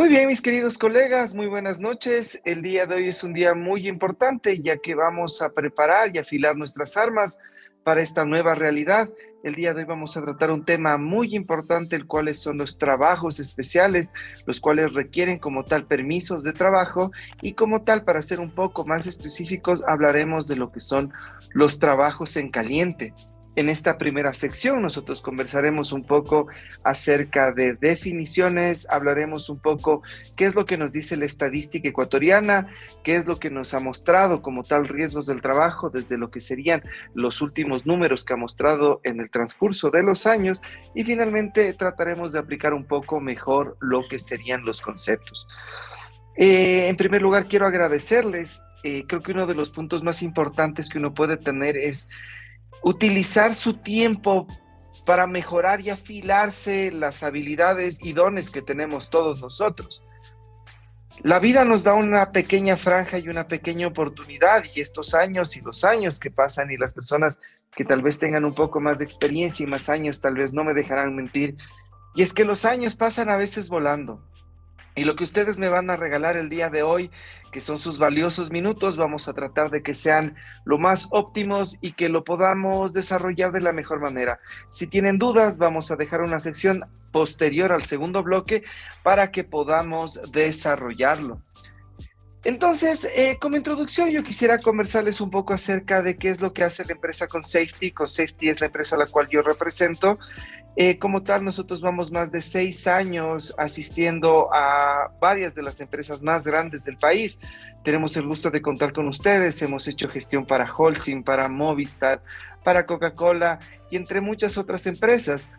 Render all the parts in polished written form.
Muy bien, mis queridos colegas, muy buenas noches. El día de hoy es un día muy importante, ya que vamos a preparar y afilar nuestras armas para esta nueva realidad. El día de hoy vamos a tratar un tema muy importante, el cual son los trabajos especiales, los cuales requieren como tal permisos de trabajo y como tal, para ser un poco más específicos, hablaremos de lo que son los trabajos en caliente. En esta primera sección nosotros conversaremos un poco acerca de definiciones, hablaremos un poco qué es lo que nos dice la estadística ecuatoriana, qué es lo que nos ha mostrado como tal riesgos del trabajo desde lo que serían los últimos números que ha mostrado en el transcurso de los años y finalmente trataremos de aplicar un poco mejor lo que serían los conceptos. En primer lugar, quiero agradecerles. Creo que uno de los puntos más importantes que uno puede tener es utilizar su tiempo para mejorar y afilarse las habilidades y dones que tenemos todos nosotros. La vida nos da una pequeña franja y una pequeña oportunidad, y estos años y los años que pasan y las personas que tal vez tengan un poco más de experiencia y más años tal vez no me dejarán mentir, y es que los años pasan a veces volando. Y lo que ustedes me van a regalar el día de hoy, que son sus valiosos minutos, vamos a tratar de que sean lo más óptimos y que lo podamos desarrollar de la mejor manera. Si tienen dudas, vamos a dejar una sección posterior al segundo bloque para que podamos desarrollarlo. Entonces, como introducción, yo quisiera conversarles un poco acerca de qué es lo que hace la empresa ConSafety. ConSafety es la empresa a la cual yo represento. Como tal, nosotros vamos más de 6 años asistiendo a varias de las empresas más grandes del país. Tenemos el gusto de contar con ustedes. Hemos hecho gestión para Holcim, para Movistar, para Coca-Cola y entre muchas otras empresas.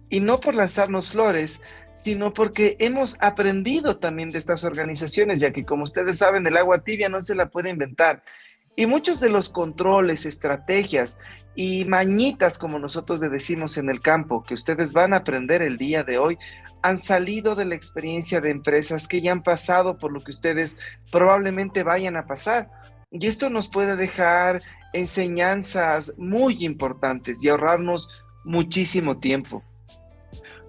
Y no por lanzarnos flores, sino porque hemos aprendido también de estas organizaciones, ya que como ustedes saben, el agua tibia no se la puede inventar. Y muchos de los controles, estrategias y mañitas, como nosotros le decimos en el campo, que ustedes van a aprender el día de hoy, han salido de la experiencia de empresas que ya han pasado por lo que ustedes probablemente vayan a pasar. Y esto nos puede dejar enseñanzas muy importantes y ahorrarnos muchísimo tiempo.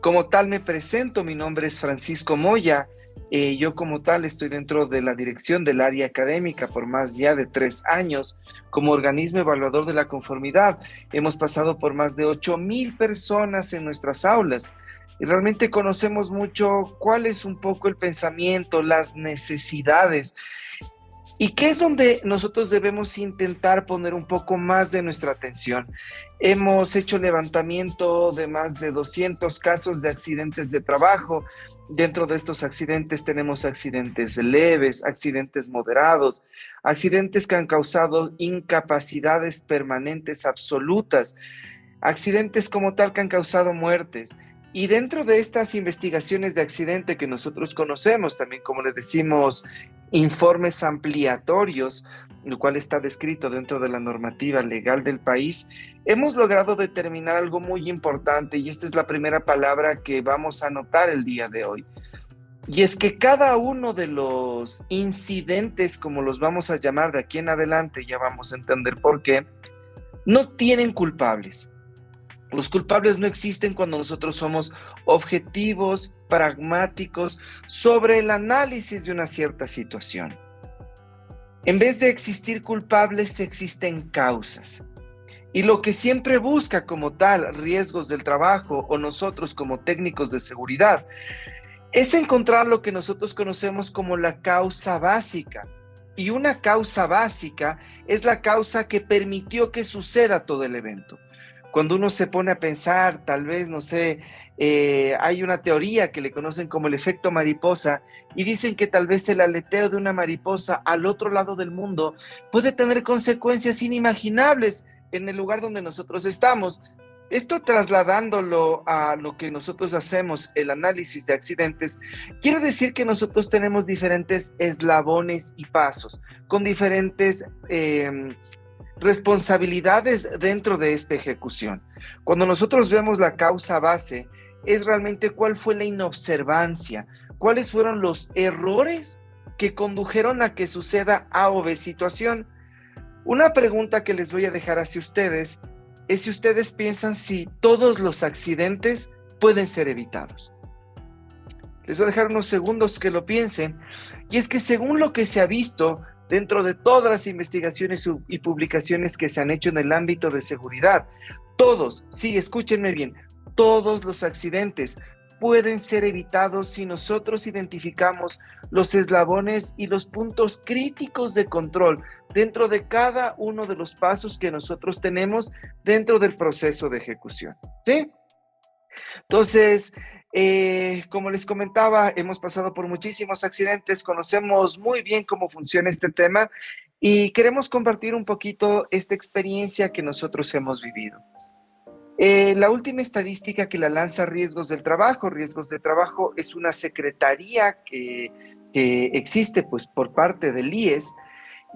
Como tal me presento, mi nombre es Francisco Moya. Yo como tal estoy dentro de la dirección del área académica por más ya de 3 años como organismo evaluador de la conformidad. Hemos pasado por más de 8,000 personas en nuestras aulas y realmente conocemos mucho cuál es un poco el pensamiento, las necesidades. ¿Y qué es donde nosotros debemos intentar poner un poco más de nuestra atención? Hemos hecho levantamiento de más de 200 casos de accidentes de trabajo. Dentro de estos accidentes tenemos accidentes leves, accidentes moderados, accidentes que han causado incapacidades permanentes absolutas, accidentes como tal que han causado muertes. Y dentro de estas investigaciones de accidente que nosotros conocemos, también como le decimos, informes ampliatorios, lo cual está descrito dentro de la normativa legal del país, hemos logrado determinar algo muy importante y esta es la primera palabra que vamos a anotar el día de hoy. Y es que cada uno de los incidentes, como los vamos a llamar de aquí en adelante, ya vamos a entender por qué, no tienen culpables. Los culpables no existen cuando nosotros somos objetivos, pragmáticos sobre el análisis de una cierta situación. En vez de existir culpables, existen causas. Y lo que siempre busca como tal riesgos del trabajo o nosotros como técnicos de seguridad es encontrar lo que nosotros conocemos como la causa básica. Y una causa básica es la causa que permitió que suceda todo el evento. Cuando uno se pone a pensar, tal vez, no sé, hay una teoría que le conocen como el efecto mariposa y dicen que tal vez el aleteo de una mariposa al otro lado del mundo puede tener consecuencias inimaginables en el lugar donde nosotros estamos. Esto trasladándolo a lo que nosotros hacemos, el análisis de accidentes, quiere decir que nosotros tenemos diferentes eslabones y pasos, con diferentes responsabilidades dentro de esta ejecución. Cuando nosotros vemos la causa base, es realmente cuál fue la inobservancia, cuáles fueron los errores que condujeron a que suceda A o B situación. Una pregunta que les voy a dejar hacia ustedes es si ustedes piensan si todos los accidentes pueden ser evitados. Les voy a dejar unos segundos que lo piensen. Y es que según lo que se ha visto dentro de todas las investigaciones y publicaciones que se han hecho en el ámbito de seguridad, todos, sí, escúchenme bien, todos los accidentes pueden ser evitados si nosotros identificamos los eslabones y los puntos críticos de control dentro de cada uno de los pasos que nosotros tenemos dentro del proceso de ejecución, ¿sí? Entonces, como les comentaba, hemos pasado por muchísimos accidentes, conocemos muy bien cómo funciona este tema y queremos compartir un poquito esta experiencia que nosotros hemos vivido. La última estadística que la lanza Riesgos del Trabajo es una secretaría que existe pues por parte del IES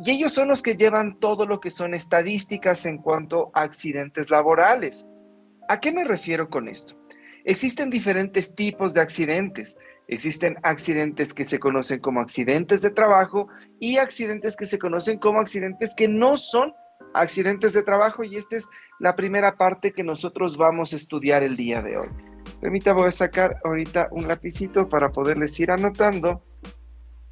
y ellos son los que llevan todo lo que son estadísticas en cuanto a accidentes laborales. ¿A qué me refiero con esto? Existen diferentes tipos de accidentes. Existen accidentes que se conocen como accidentes de trabajo y accidentes que se conocen como accidentes que no son accidentes de trabajo, y esta es la primera parte que nosotros vamos a estudiar el día de hoy. Permítame, voy a sacar ahorita un lapicito para poderles ir anotando.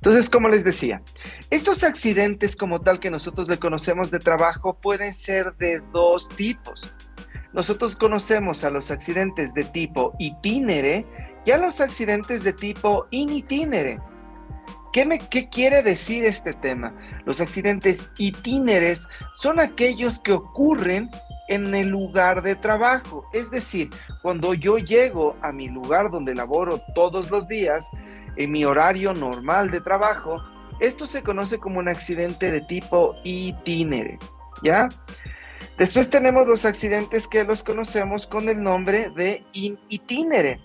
Entonces, como les decía, estos accidentes como tal que nosotros le conocemos de trabajo pueden ser de dos tipos. Nosotros conocemos a los accidentes de tipo itinere y a los accidentes de tipo in itinere. ¿Qué quiere decir este tema? Los accidentes itíneres son aquellos que ocurren en el lugar de trabajo. Es decir, cuando yo llego a mi lugar donde laboro todos los días, en mi horario normal de trabajo, esto se conoce como un accidente de tipo itinere, ¿ya? Después tenemos los accidentes que los conocemos con el nombre de in itinere.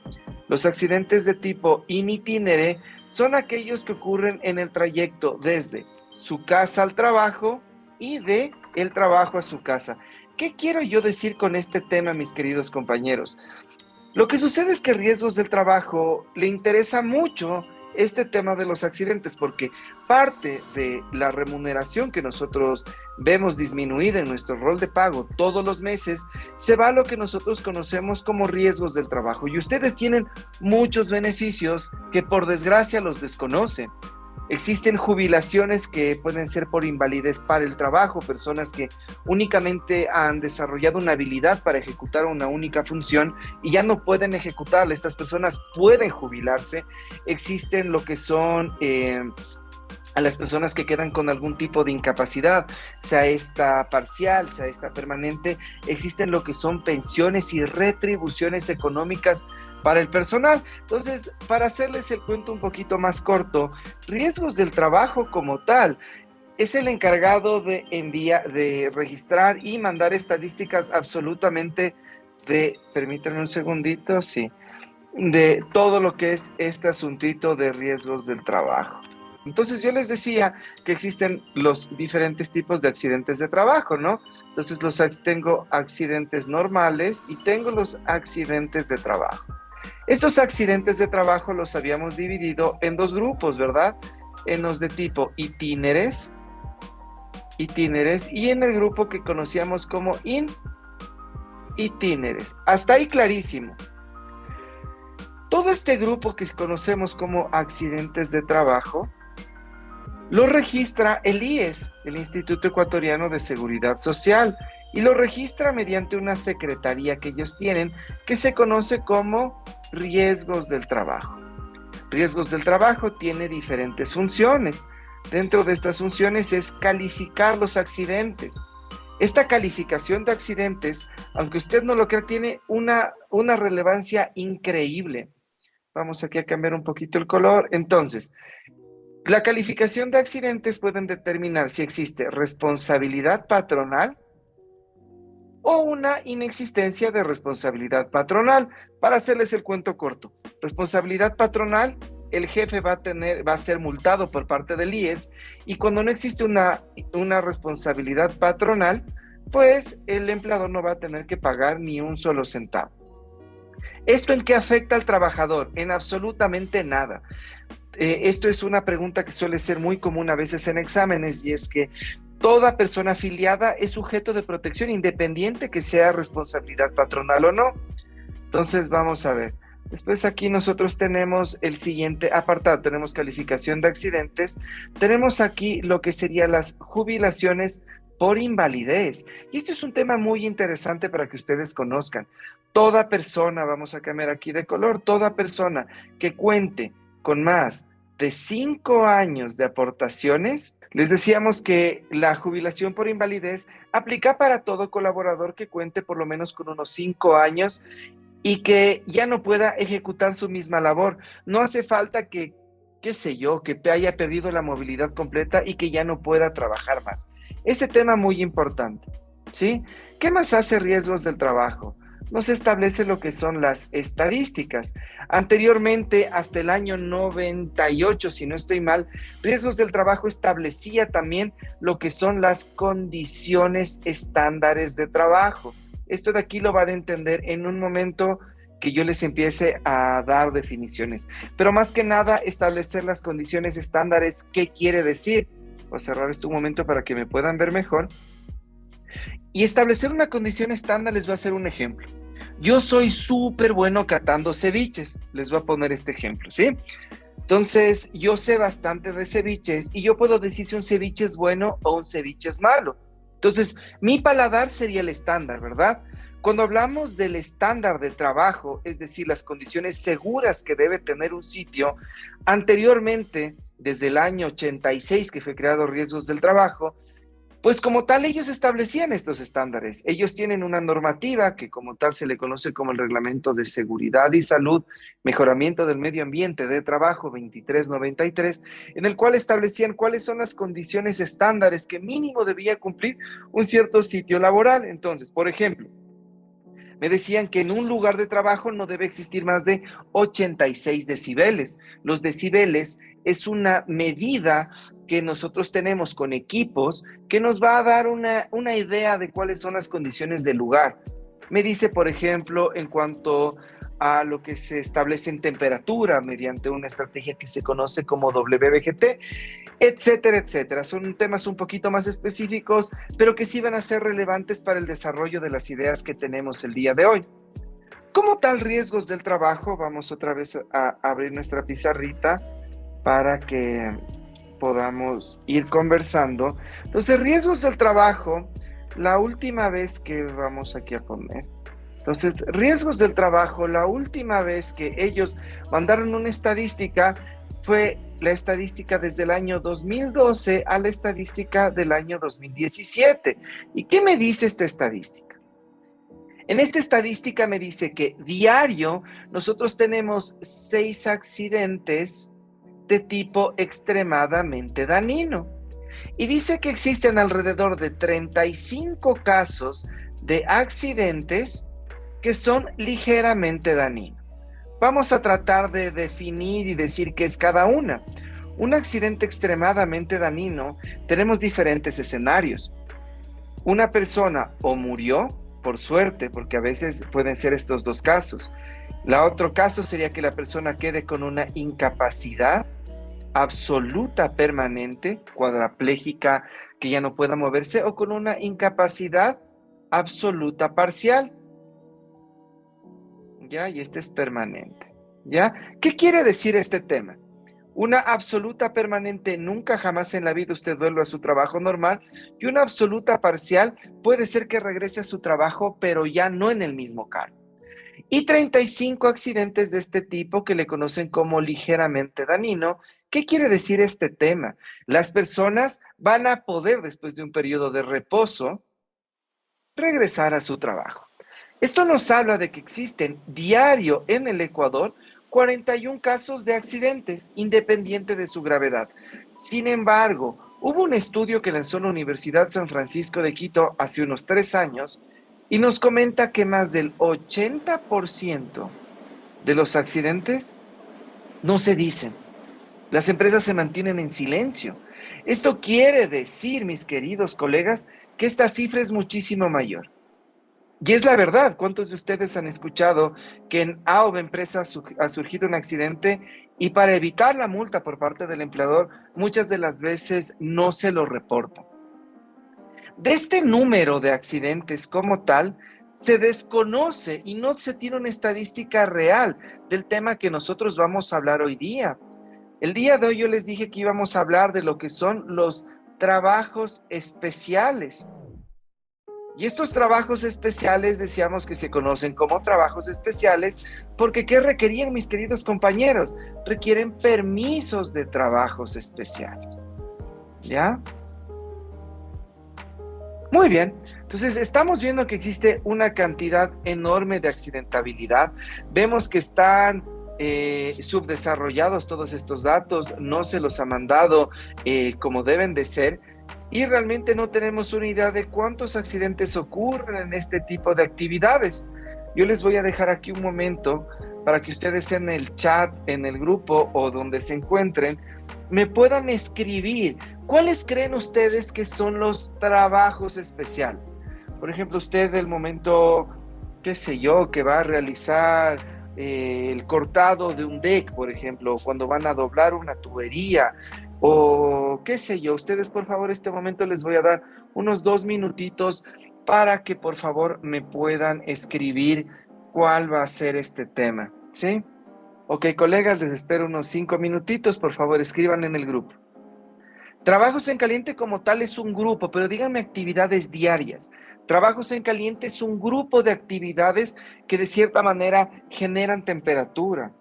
Los accidentes de tipo in itinere son aquellos que ocurren en el trayecto desde su casa al trabajo y de el trabajo a su casa. ¿Qué quiero yo decir con este tema, mis queridos compañeros? Lo que sucede es que Riesgos del Trabajo le interesa mucho este tema de los accidentes, porque parte de la remuneración que nosotros vemos disminuida en nuestro rol de pago todos los meses se va a lo que nosotros conocemos como riesgos del trabajo, y ustedes tienen muchos beneficios que por desgracia los desconocen. Existen jubilaciones que pueden ser por invalidez para el trabajo, personas que únicamente han desarrollado una habilidad para ejecutar una única función y ya no pueden ejecutarla. Estas personas pueden jubilarse. Existen lo que son a las personas que quedan con algún tipo de incapacidad, sea esta parcial, sea esta permanente. Existen lo que son pensiones y retribuciones económicas para el personal. Entonces, para hacerles el cuento un poquito más corto, Riesgos del Trabajo como tal es el encargado de registrar y mandar estadísticas absolutamente permítanme un segundito, sí, de todo lo que es este asuntito de riesgos del trabajo. Entonces yo les decía que existen los diferentes tipos de accidentes de trabajo, ¿no? Entonces tengo accidentes normales y tengo los accidentes de trabajo. Estos accidentes de trabajo los habíamos dividido en dos grupos, ¿verdad? En los de tipo itíneres y en el grupo que conocíamos como in itíneres. Hasta ahí clarísimo. Todo este grupo que conocemos como accidentes de trabajo lo registra el IES, el Instituto Ecuatoriano de Seguridad Social, y lo registra mediante una secretaría que ellos tienen que se conoce como Riesgos del Trabajo. Riesgos del Trabajo tiene diferentes funciones. Dentro de estas funciones es calificar los accidentes. Esta calificación de accidentes, aunque usted no lo crea, tiene una relevancia increíble. Vamos aquí a cambiar un poquito el color. Entonces, la calificación de accidentes pueden determinar si existe responsabilidad patronal o una inexistencia de responsabilidad patronal. Para hacerles el cuento corto, responsabilidad patronal, el jefe va a ser multado por parte del IES, y cuando no existe una responsabilidad patronal, pues el empleador no va a tener que pagar ni un solo centavo. ¿Esto en qué afecta al trabajador? En absolutamente nada. Esto es una pregunta que suele ser muy común a veces en exámenes, y es que toda persona afiliada es sujeto de protección independiente que sea responsabilidad patronal o no. Entonces vamos a ver. Después aquí nosotros tenemos el siguiente apartado, tenemos calificación de accidentes, tenemos aquí lo que serían las jubilaciones por invalidez. Y este es un tema muy interesante para que ustedes conozcan. Toda persona, vamos a cambiar aquí de color, toda persona que cuente con más de 5 años de aportaciones, les decíamos que la jubilación por invalidez aplica para todo colaborador que cuente por lo menos con unos 5 años y que ya no pueda ejecutar su misma labor. No hace falta que, qué sé yo, que haya perdido la movilidad completa y que ya no pueda trabajar más. Ese tema muy importante, ¿sí? ¿Qué más hace riesgos del trabajo? Nos establece lo que son las estadísticas. Anteriormente, hasta el año 98, si no estoy mal, riesgos del trabajo establecía también lo que son las condiciones estándares de trabajo. Esto de aquí lo van a entender en un momento que yo les empiece a dar definiciones. Pero más que nada, establecer las condiciones estándares, ¿qué quiere decir? Voy a cerrar esto un momento para que me puedan ver mejor. Y establecer una condición estándar les voy a hacer un ejemplo. Yo soy súper bueno catando ceviches. Les voy a poner este ejemplo, ¿sí? Entonces, yo sé bastante de ceviches y yo puedo decir si un ceviche es bueno o un ceviche es malo. Entonces, mi paladar sería el estándar, ¿verdad? Cuando hablamos del estándar de trabajo, es decir, las condiciones seguras que debe tener un sitio, anteriormente, desde el año 86 que fue creado Riesgos del Trabajo, pues como tal ellos establecían estos estándares. Ellos tienen una normativa que como tal se le conoce como el Reglamento de Seguridad y Salud, Mejoramiento del Medio Ambiente de Trabajo 2393, en el cual establecían cuáles son las condiciones estándares que mínimo debía cumplir un cierto sitio laboral. Entonces, por ejemplo, me decían que en un lugar de trabajo no debe existir más de 86 decibeles. Los decibeles es una medida que nosotros tenemos con equipos que nos va a dar una idea de cuáles son las condiciones del lugar. Me dice, por ejemplo, en cuanto a lo que se establece en temperatura mediante una estrategia que se conoce como WBGT, etcétera, etcétera. Son temas un poquito más específicos, pero que sí van a ser relevantes para el desarrollo de las ideas que tenemos el día de hoy. Como tal, riesgos del trabajo, vamos otra vez a abrir nuestra pizarrita para que podamos ir conversando. Entonces, riesgos del trabajo, la última vez que vamos aquí a poner. Entonces, riesgos del trabajo, la última vez que ellos mandaron una estadística fue la estadística desde el año 2012 a la estadística del año 2017. ¿Y qué me dice esta estadística? En esta estadística me dice que diario nosotros tenemos 6 accidentes de tipo extremadamente dañino. Y dice que existen alrededor de 35 casos de accidentes que son ligeramente dañinos. Vamos a tratar de definir y decir qué es cada una. Un accidente extremadamente dañino, tenemos diferentes escenarios. Una persona o murió por suerte, porque a veces pueden ser estos dos casos. El otro caso sería que la persona quede con una incapacidad absoluta permanente, cuadraplégica, que ya no pueda moverse, o con una incapacidad absoluta parcial. ¿Ya? Y este es permanente. ¿Ya? ¿Qué quiere decir este tema? Una absoluta permanente, nunca jamás en la vida usted vuelve a su trabajo normal, y una absoluta parcial puede ser que regrese a su trabajo, pero ya no en el mismo cargo. Y 35 accidentes de este tipo que le conocen como ligeramente dañino. ¿Qué quiere decir este tema? Las personas van a poder, después de un periodo de reposo, regresar a su trabajo. Esto nos habla de que existen diario en el Ecuador 41 casos de accidentes, independiente de su gravedad. Sin embargo, hubo un estudio que lanzó la Universidad San Francisco de Quito hace unos 3 años y nos comenta que más del 80% de los accidentes no se dicen. Las empresas se mantienen en silencio. Esto quiere decir, mis queridos colegas, que esta cifra es muchísimo mayor. Y es la verdad, ¿cuántos de ustedes han escuchado que en A o B empresa ha surgido un accidente y para evitar la multa por parte del empleador, muchas de las veces no se lo reportan? De este número de accidentes como tal, se desconoce y no se tiene una estadística real del tema que nosotros vamos a hablar hoy día. El día de hoy yo les dije que íbamos a hablar de lo que son los trabajos especiales. Y estos trabajos especiales decíamos que se conocen como trabajos especiales porque ¿qué requerían, mis queridos compañeros? Requieren permisos de trabajos especiales. ¿Ya? Muy bien. Entonces estamos viendo que existe una cantidad enorme de accidentabilidad. Vemos que están subdesarrollados todos estos datos, no se los ha mandado como deben de ser. Y realmente no tenemos una idea de cuántos accidentes ocurren en este tipo de actividades. Yo les voy a dejar aquí un momento para que ustedes en el chat, en el grupo o donde se encuentren, me puedan escribir cuáles creen ustedes que son los trabajos especiales. Por ejemplo, usted del momento, qué sé yo, que va a realizar el cortado de un deck, por ejemplo, cuando van a doblar una tubería, o qué sé yo, ustedes por favor este momento les voy a dar unos 2 minutitos para que por favor me puedan escribir cuál va a ser este tema, ¿sí? Ok, colegas, les espero unos 5 minutitos, por favor escriban en el grupo. Trabajos en caliente como tal es un grupo, pero díganme actividades diarias. Trabajos en caliente es un grupo de actividades que de cierta manera generan temperatura.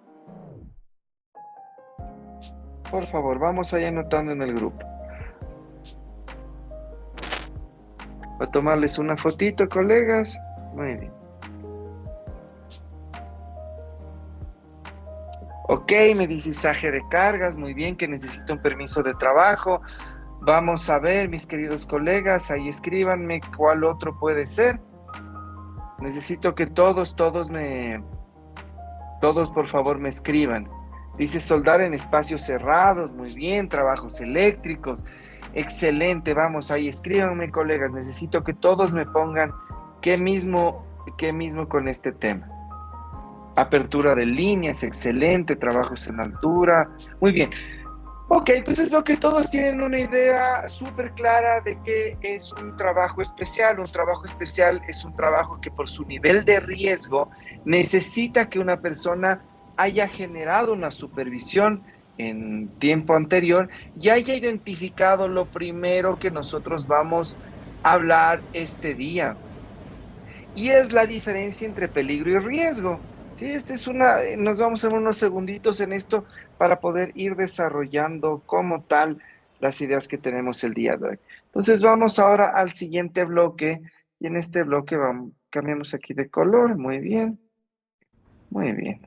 Por favor, vamos ahí anotando en el grupo. Voy a tomarles una fotito, colegas. Muy bien. Ok, me dice Saje de Cargas, muy bien, que necesito un permiso de trabajo. Vamos a ver, mis queridos colegas, ahí escríbanme cuál otro puede ser. Necesito que todos por favor me escriban. Dice soldar en espacios cerrados, muy bien, trabajos eléctricos, excelente, vamos ahí, escríbanme colegas, necesito que todos me pongan qué mismo con este tema. Apertura de líneas, excelente, trabajos en altura, muy bien. Ok, entonces veo que todos tienen una idea súper clara de qué es un trabajo especial. Un trabajo especial es un trabajo que por su nivel de riesgo necesita que una persona haya generado una supervisión en tiempo anterior y haya identificado lo primero que nosotros vamos a hablar este día. Y es la diferencia entre peligro y riesgo. Sí, nos vamos a ver unos segunditos en esto para poder ir desarrollando como tal las ideas que tenemos el día de hoy. Entonces vamos ahora al siguiente bloque y en este bloque cambiamos aquí de color, muy bien, muy bien.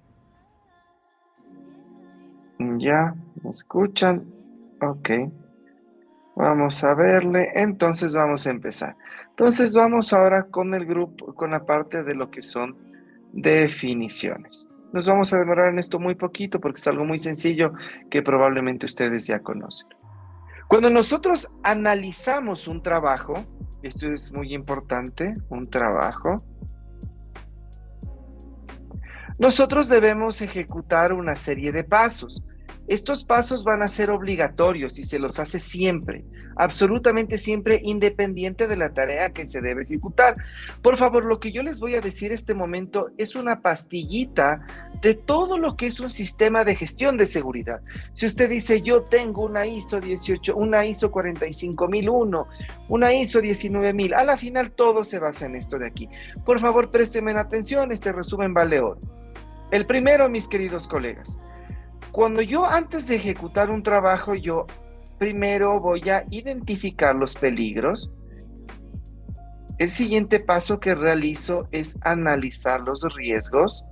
Ya, ¿me escuchan? Ok, vamos a verle, entonces vamos a empezar. Entonces vamos ahora con el grupo, con la parte de lo que son definiciones. Nos vamos a demorar en esto muy poquito porque es algo muy sencillo que probablemente ustedes ya conocen. Cuando nosotros analizamos un trabajo, esto es muy importante, un trabajo, nosotros debemos ejecutar una serie de pasos. Estos pasos van a ser obligatorios y se los hace siempre, absolutamente siempre, independiente de la tarea que se debe ejecutar. Por favor, lo que yo les voy a decir este momento es una pastillita de todo lo que es un sistema de gestión de seguridad. Si usted dice, yo tengo una ISO 18, una ISO 45001, una ISO 19000, a la final todo se basa en esto de aquí. Por favor, préstenme atención, este resumen vale oro. El primero, mis queridos colegas, cuando yo antes de ejecutar un trabajo, yo primero voy a identificar los peligros. El siguiente paso que realizo es analizar los riesgos.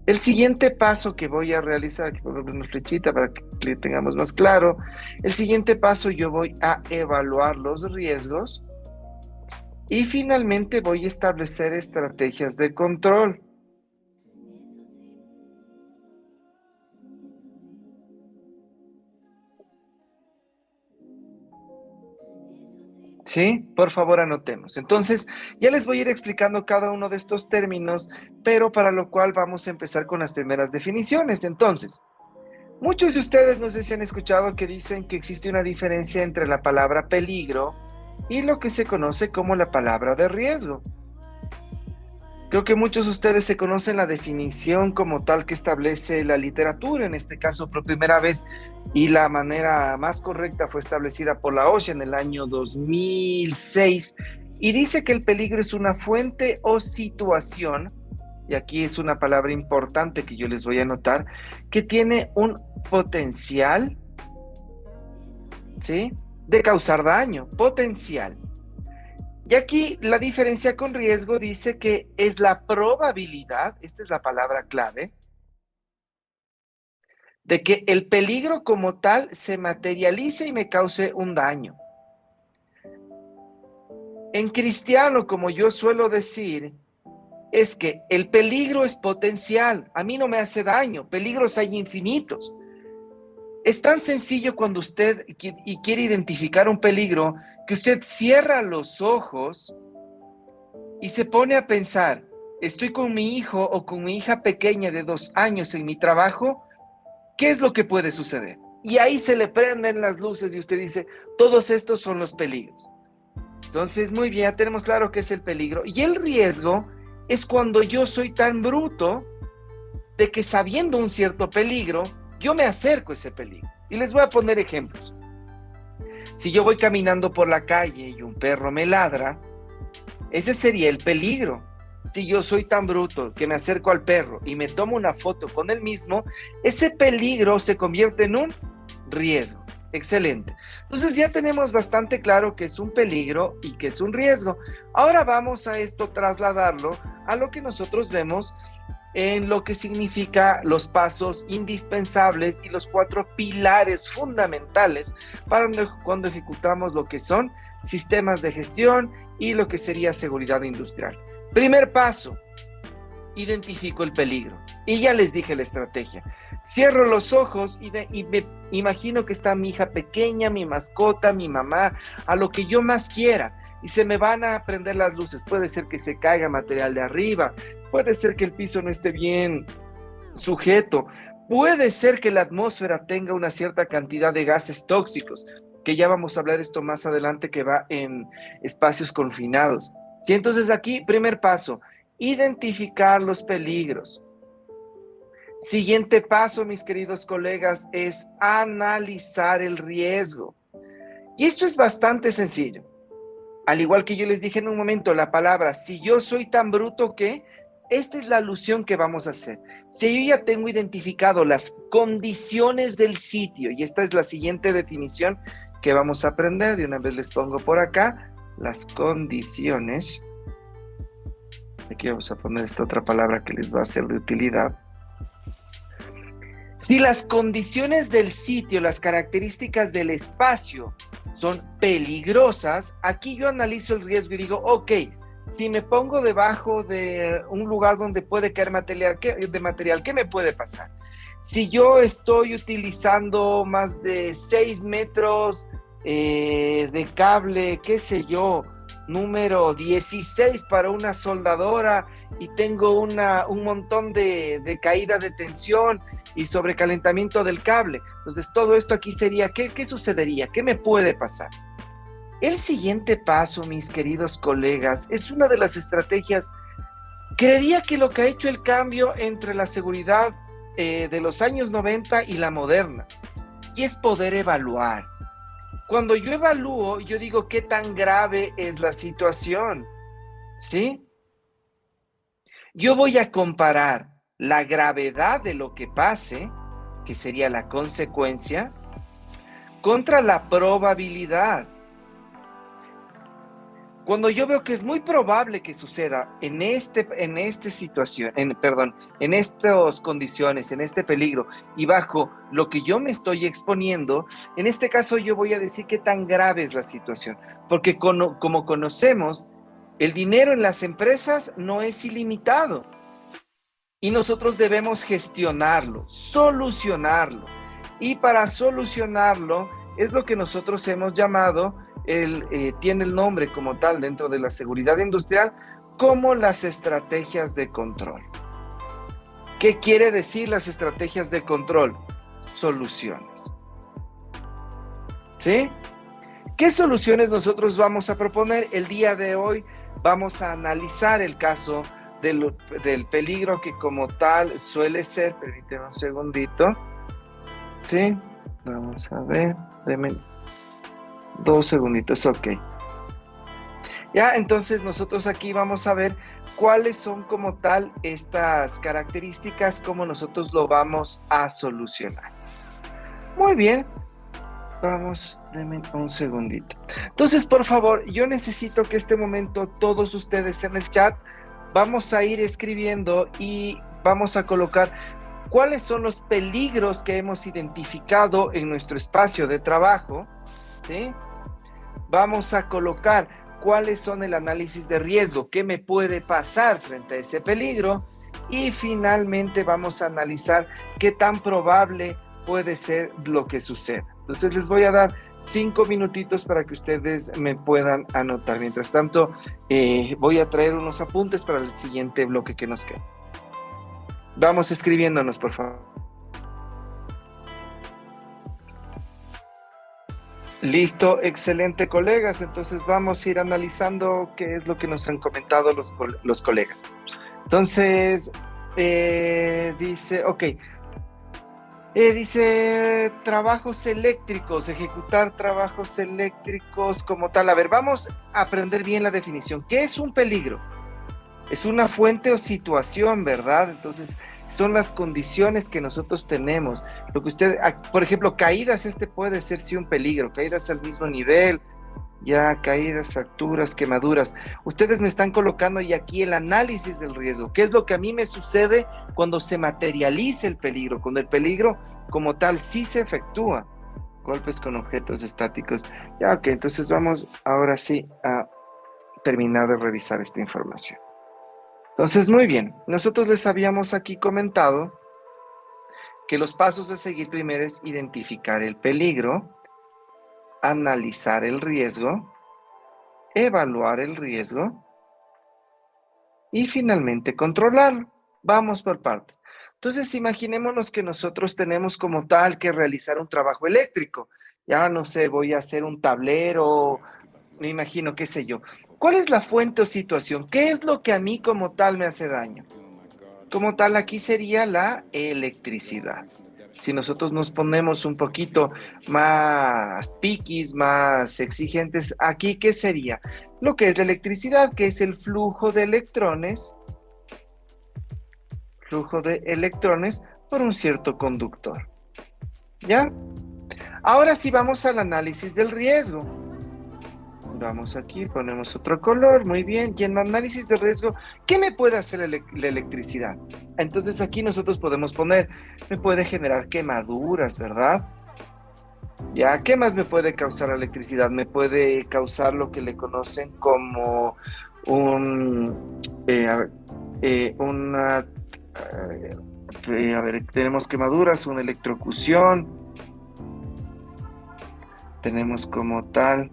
El siguiente paso que voy a realizar, aquí voy a poner una flechita para que le tengamos más claro. El siguiente paso yo voy a evaluar los riesgos. Y finalmente voy a establecer estrategias de control. ¿Sí? Por favor, anotemos. Entonces, ya les voy a ir explicando cada uno de estos términos, pero para lo cual vamos a empezar con las primeras definiciones. Entonces, muchos de ustedes no sé si han escuchado que dicen que existe una diferencia entre la palabra peligro y lo que se conoce como la palabra de riesgo. Creo que muchos de ustedes se conocen la definición como tal que establece la literatura, en este caso por primera vez, y la manera más correcta fue establecida por la OSHA en el año 2006, y dice que el peligro es una fuente o situación, y aquí es una palabra importante que yo les voy a anotar, que tiene un potencial, ¿sí?, de causar daño, potencial. Y aquí la diferencia con riesgo dice que es la probabilidad, esta es la palabra clave, de que el peligro como tal se materialice y me cause un daño. En cristiano, como yo suelo decir, es que el peligro es potencial, a mí no me hace daño, peligros hay infinitos. Es tan sencillo cuando usted quiere identificar un peligro que usted cierra los ojos y se pone a pensar, estoy con mi hijo o con mi hija pequeña de 2 años en mi trabajo, ¿qué es lo que puede suceder? Y ahí se le prenden las luces y usted dice, todos estos son los peligros. Entonces, muy bien, ya tenemos claro qué es el peligro. Y el riesgo es cuando yo soy tan bruto de que sabiendo un cierto peligro, yo me acerco a ese peligro. Y les voy a poner ejemplos. Si yo voy caminando por la calle y un perro me ladra, ese sería el peligro. Si yo soy tan bruto que me acerco al perro y me tomo una foto con él mismo, ese peligro se convierte en un riesgo. Excelente. Entonces ya tenemos bastante claro que es un peligro y que es un riesgo. Ahora vamos a esto trasladarlo a lo que nosotros vemos en lo que significa los pasos indispensables y los 4 pilares fundamentales para cuando ejecutamos lo que son sistemas de gestión y lo que sería seguridad industrial. Primer paso, identifico el peligro. Y ya les dije la estrategia. Cierro los ojos y me imagino que está mi hija pequeña, mi mascota, mi mamá, a lo que yo más quiera. Y se me van a prender las luces. Puede ser que se caiga material de arriba. Puede ser que el piso no esté bien sujeto. Puede ser que la atmósfera tenga una cierta cantidad de gases tóxicos, que ya vamos a hablar esto más adelante, que va en espacios confinados. Sí, entonces aquí, primer paso, identificar los peligros. Siguiente paso, mis queridos colegas, es analizar el riesgo. Y esto es bastante sencillo. Al igual que yo les dije en un momento, la palabra, si yo soy tan bruto que, esta es la alusión que vamos a hacer. Si yo ya tengo identificado las condiciones del sitio, y esta es la siguiente definición que vamos a aprender, de una vez les pongo por acá, las condiciones. Aquí vamos a poner esta otra palabra que les va a ser de utilidad. Si las condiciones del sitio, las características del espacio son peligrosas, aquí yo analizo el riesgo y digo, ok, si me pongo debajo de un lugar donde puede caer material, ¿qué me puede pasar? Si yo estoy utilizando más de 6 metros de cable, qué sé yo, número 16 para una soldadora y tengo un montón de caída de tensión y sobrecalentamiento del cable. Entonces todo esto aquí sería, ¿qué sucedería? ¿Qué me puede pasar? El siguiente paso, mis queridos colegas, es una de las estrategias, creería que lo que ha hecho el cambio entre la seguridad de los años 90 y la moderna, y es poder evaluar. Cuando yo evalúo, yo digo qué tan grave es la situación, ¿sí? Yo voy a comparar la gravedad de lo que pase, que sería la consecuencia, contra la probabilidad. Cuando yo veo que es muy probable que suceda en esta situación, en estas condiciones, en este peligro y bajo lo que yo me estoy exponiendo, en este caso yo voy a decir qué tan grave es la situación, porque como conocemos, el dinero en las empresas no es ilimitado y nosotros debemos gestionarlo, solucionarlo, y para solucionarlo es lo que nosotros hemos llamado tiene el nombre como tal dentro de la seguridad industrial como las estrategias de control. ¿Qué quiere decir las estrategias de control? Soluciones. ¿Sí? ¿Qué soluciones nosotros vamos a proponer? El día de hoy vamos a analizar el caso del peligro que como tal suele ser. Permíteme un segundito. Sí, vamos a ver, denme 2 segunditos, ok. Ya, entonces nosotros aquí vamos a ver cuáles son como tal estas características, cómo nosotros lo vamos a solucionar. Muy bien, vamos, denme un segundito. Entonces, por favor, yo necesito que este momento todos ustedes en el chat vamos a ir escribiendo y vamos a colocar cuáles son los peligros que hemos identificado en nuestro espacio de trabajo, ¿sí? Vamos a colocar cuáles son el análisis de riesgo, qué me puede pasar frente a ese peligro y finalmente vamos a analizar qué tan probable puede ser lo que suceda. Entonces les voy a dar 5 minutitos para que ustedes me puedan anotar. Mientras tanto, voy a traer unos apuntes para el siguiente bloque que nos queda. Vamos escribiéndonos, por favor. Listo, excelente, colegas. Entonces vamos a ir analizando qué es lo que nos han comentado los colegas. Entonces, dice, ok. Dice trabajos eléctricos, ejecutar trabajos eléctricos como tal. A ver, vamos a aprender bien la definición. ¿Qué es un peligro? Es una fuente o situación, ¿verdad? Entonces, son las condiciones que nosotros tenemos. Lo que usted, por ejemplo, caídas, puede ser sí un peligro, caídas al mismo nivel, ya caídas, fracturas, quemaduras. Ustedes me están colocando y aquí el análisis del riesgo. ¿Qué es lo que a mí me sucede cuando se materializa el peligro? Cuando el peligro como tal sí se efectúa. Golpes con objetos estáticos. Ya, ok, entonces vamos ahora sí a terminar de revisar esta información. Entonces, muy bien, nosotros les habíamos aquí comentado que los pasos a seguir primero es identificar el peligro, analizar el riesgo, evaluar el riesgo y finalmente controlarlo. Vamos por partes. Entonces, imaginémonos que nosotros tenemos como tal que realizar un trabajo eléctrico. Ya no sé, voy a hacer un tablero, me imagino, qué sé yo. ¿Cuál es la fuente o situación? ¿Qué es lo que a mí como tal me hace daño? Como tal, aquí sería la electricidad. Si nosotros nos ponemos un poquito más piquis, más exigentes, aquí, ¿qué sería? Lo que es la electricidad, que es el flujo de electrones por un cierto conductor. ¿Ya? Ahora sí vamos al análisis del riesgo. Vamos aquí, ponemos otro color, muy bien. Y en análisis de riesgo, ¿qué me puede hacer la electricidad? Entonces aquí nosotros podemos poner, me puede generar quemaduras, ¿verdad? Ya, ¿qué más me puede causar la electricidad? Me puede causar lo que le conocen como tenemos quemaduras, una electrocución, tenemos como tal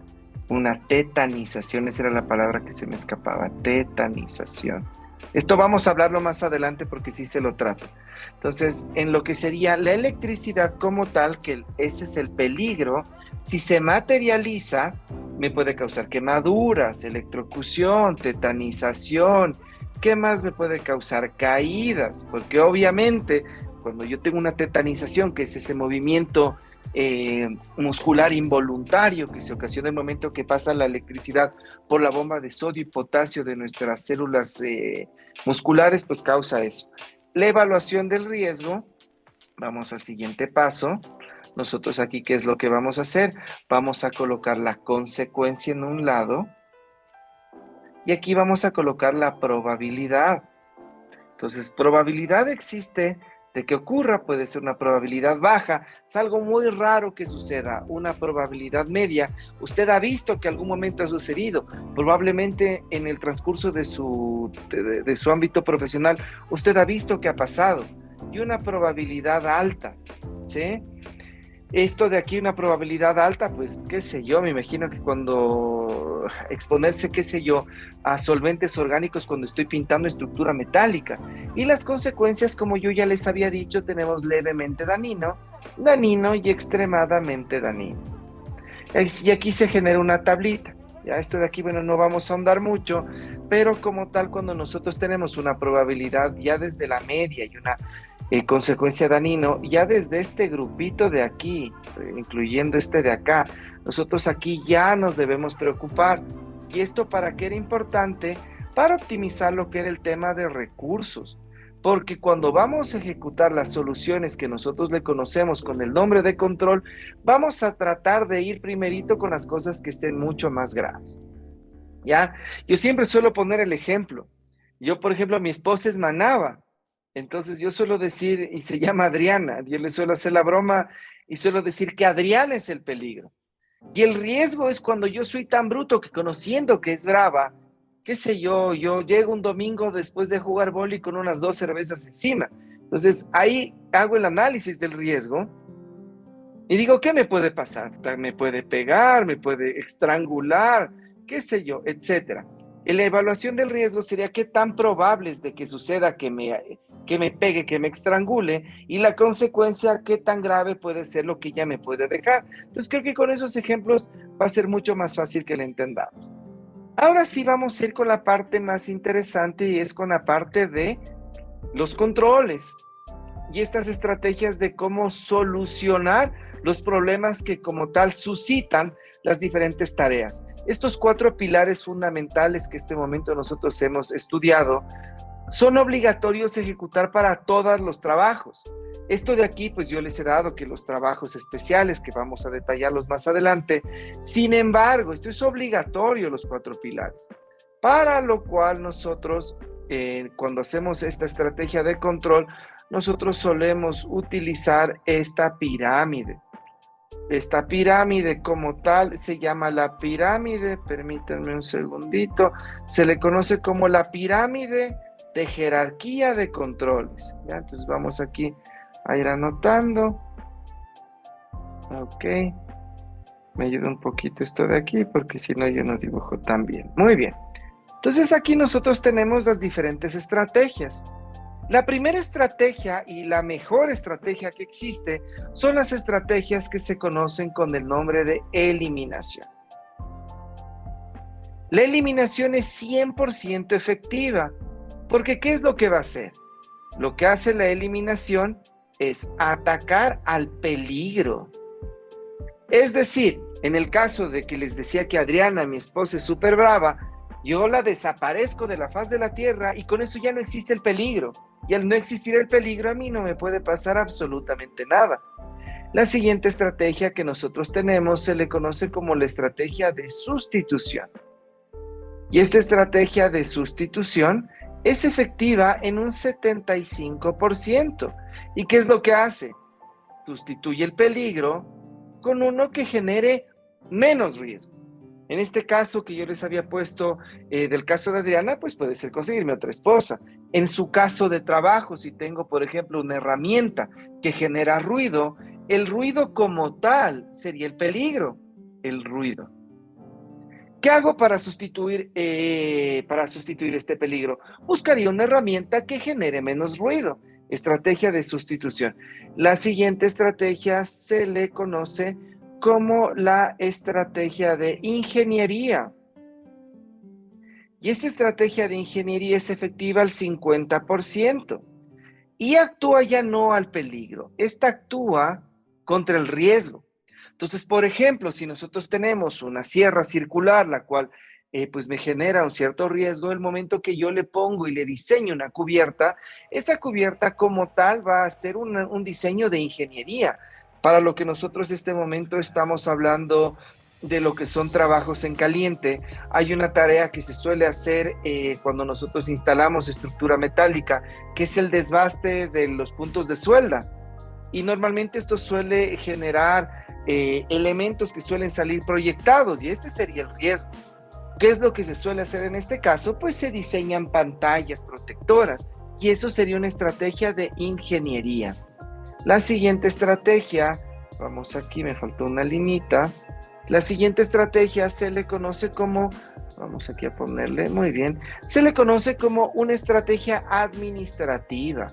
una tetanización, esa era la palabra que se me escapaba, tetanización. Esto vamos a hablarlo más adelante porque sí se lo trata. Entonces, en lo que sería la electricidad como tal, que ese es el peligro, si se materializa, me puede causar quemaduras, electrocución, tetanización. ¿Qué más me puede causar? Caídas, porque obviamente cuando yo tengo una tetanización, que es ese movimiento muscular involuntario que se ocasiona en el momento que pasa la electricidad por la bomba de sodio y potasio de nuestras células musculares, pues causa eso. La evaluación del riesgo, vamos al siguiente paso. Nosotros aquí, ¿qué es lo que vamos a hacer? Vamos a colocar la consecuencia en un lado y aquí vamos a colocar la probabilidad. Entonces, probabilidad existe de que ocurra, puede ser una probabilidad baja, es algo muy raro que suceda, una probabilidad media. Usted ha visto que algún momento ha sucedido, probablemente en el transcurso de su ámbito profesional, usted ha visto que ha pasado, y una probabilidad alta, ¿sí? Esto de aquí, una probabilidad alta, pues, qué sé yo, me imagino que cuando exponerse, qué sé yo, a solventes orgánicos cuando estoy pintando estructura metálica. Y las consecuencias, como yo ya les había dicho, tenemos levemente dañino y extremadamente dañino. Y aquí se genera una tablita. Ya esto de aquí, bueno, no vamos a ahondar mucho, pero como tal, cuando nosotros tenemos una probabilidad ya desde la media y una consecuencia dañino, ya desde este grupito de aquí, incluyendo este de acá, nosotros aquí ya nos debemos preocupar. ¿Y esto para qué era importante? Para optimizar lo que era el tema de recursos. Porque cuando vamos a ejecutar las soluciones que nosotros le conocemos con el nombre de control, vamos a tratar de ir primerito con las cosas que estén mucho más graves. ¿Ya? Yo siempre suelo poner el ejemplo. Yo, por ejemplo, mi esposa es Manaba. Entonces yo suelo decir, y se llama Adriana, yo le suelo hacer la broma y suelo decir que Adriana es el peligro. Y el riesgo es cuando yo soy tan bruto que conociendo que es brava, qué sé yo llego un domingo después de jugar vóley con unas 2 cervezas encima. Entonces ahí hago el análisis del riesgo y digo, ¿qué me puede pasar? Me puede pegar, me puede estrangular, qué sé yo, etcétera. Y la evaluación del riesgo sería qué tan probable es de que suceda que me pegue, que me estrangule, y la consecuencia, qué tan grave puede ser lo que ya me puede dejar. Entonces creo que con esos ejemplos va a ser mucho más fácil que lo entendamos. Ahora sí vamos a ir con la parte más interesante y es con la parte de los controles y estas estrategias de cómo solucionar los problemas que como tal suscitan las diferentes tareas. Estos 4 pilares fundamentales que este momento nosotros hemos estudiado son obligatorios ejecutar para todos los trabajos. Esto de aquí, pues yo les he dado que los trabajos especiales, que vamos a detallarlos más adelante, sin embargo, esto es obligatorio, los 4 pilares, para lo cual nosotros, cuando hacemos esta estrategia de control, nosotros solemos utilizar esta pirámide. Esta pirámide como tal se llama la pirámide, permítanme un segundito, se le conoce como la pirámide de jerarquía de controles. ¿Ya? Entonces vamos aquí a ir anotando. Ok, me ayuda un poquito esto de aquí porque si no yo no dibujo tan bien. Muy bien. Entonces aquí nosotros tenemos las diferentes estrategias. La primera estrategia y la mejor estrategia que existe son las estrategias que se conocen con el nombre de eliminación. La eliminación es 100% efectiva, porque ¿qué es lo que va a hacer? Lo que hace la eliminación es atacar al peligro. Es decir, en el caso de que les decía que Adriana, mi esposa, es súper brava, yo la desaparezco de la faz de la tierra y con eso ya no existe el peligro. Y al no existir el peligro, a mí no me puede pasar absolutamente nada. La siguiente estrategia que nosotros tenemos se le conoce como la estrategia de sustitución. Y esta estrategia de sustitución es efectiva en un 75%. ¿Y qué es lo que hace? Sustituye el peligro con uno que genere menos riesgo. En este caso que yo les había puesto del caso de Adriana, pues puede ser conseguirme otra esposa. En su caso de trabajo, si tengo, por ejemplo, una herramienta que genera ruido, el ruido como tal sería el peligro, el ruido. ¿Qué hago para sustituir este peligro? Buscaría una herramienta que genere menos ruido. Estrategia de sustitución. La siguiente estrategia se le conoce como la estrategia de ingeniería. Y esta estrategia de ingeniería es efectiva al 50% y actúa ya no al peligro, esta actúa contra el riesgo. Entonces, por ejemplo, si nosotros tenemos una sierra circular, la cual pues me genera un cierto riesgo, el momento que yo le pongo y le diseño una cubierta, esa cubierta como tal va a ser un diseño de ingeniería. Para lo que nosotros en este momento estamos hablando de lo que son trabajos en caliente, hay una tarea que se suele hacer cuando nosotros instalamos estructura metálica, que es el desbaste de los puntos de suelda. Y normalmente esto suele generar elementos que suelen salir proyectados y este sería el riesgo. ¿Qué es lo que se suele hacer en este caso? Pues se diseñan pantallas protectoras y eso sería una estrategia de ingeniería. La siguiente estrategia, vamos aquí, me faltó una linita. La siguiente estrategia se le conoce como, vamos aquí a ponerle, muy bien, se le conoce como una estrategia administrativa.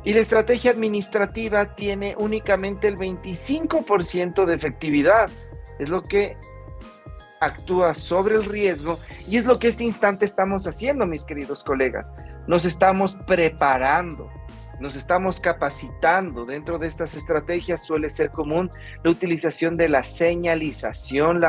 Y la estrategia administrativa tiene únicamente el 25% de efectividad. es lo que actúa sobre el riesgo y es lo que este instante estamos haciendo, mis queridos colegas. Nos estamos preparando, nos estamos capacitando. Dentro de estas estrategias suele ser común la utilización de la señalización